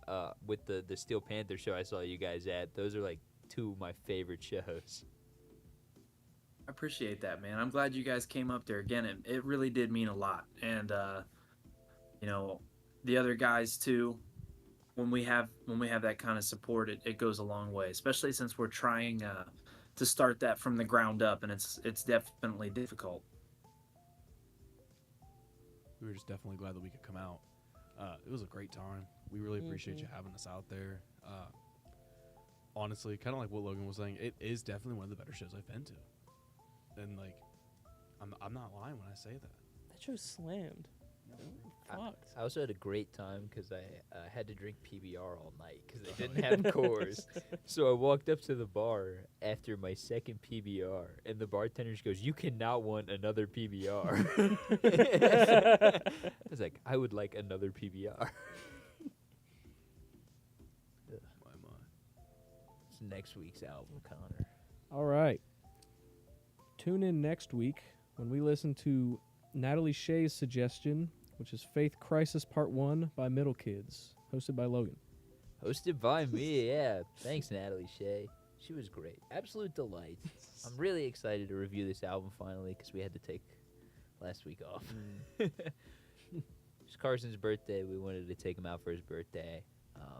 with the Steel Panther show I saw you guys at. Those are like two of my favorite shows. I appreciate that, man. I'm glad you guys came up there again. It really did mean a lot, and you know, the other guys too. When we have that kind of support, it goes a long way. Especially since we're trying to start that from the ground up, and it's definitely difficult. We were just definitely glad that we could come out. It was a great time. We really appreciate you having us out there. Honestly, kind of like what Logan was saying, it is definitely one of the better shows I've been to. And like, I'm not lying when I say that. That show slammed. Fucked. I also had a great time because I had to drink PBR all night because they didn't have Coors. So I walked up to the bar after my second PBR, and the bartender just goes, "You cannot want another PBR." I was like, "I would like another PBR." My. It's next week's album, Connor. All right. Tune in next week when we listen to Natalie Shea's suggestion, which is Faith Crisis Part 1 by Middle Kids, hosted by Logan. Hosted by me, yeah. Thanks, Natalie Shea. She was great. Absolute delight. I'm really excited to review this album finally because we had to take last week off. It's Carson's birthday. We wanted to take him out for his birthday.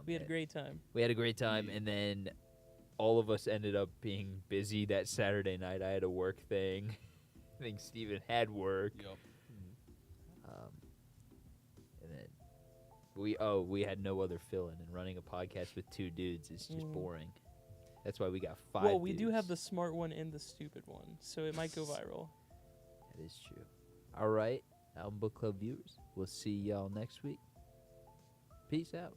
We had a great time. We had a great time, and then all of us ended up being busy that Saturday night. I had a work thing. I think Steven had work. Yep. And then we had no other fill-in, and running a podcast with two dudes is just boring. That's why we got 5 Well, we do dudes. have the smart one and the stupid one, so it might go viral. That is true. All right, Album Book Club viewers, we'll see y'all next week. Peace out.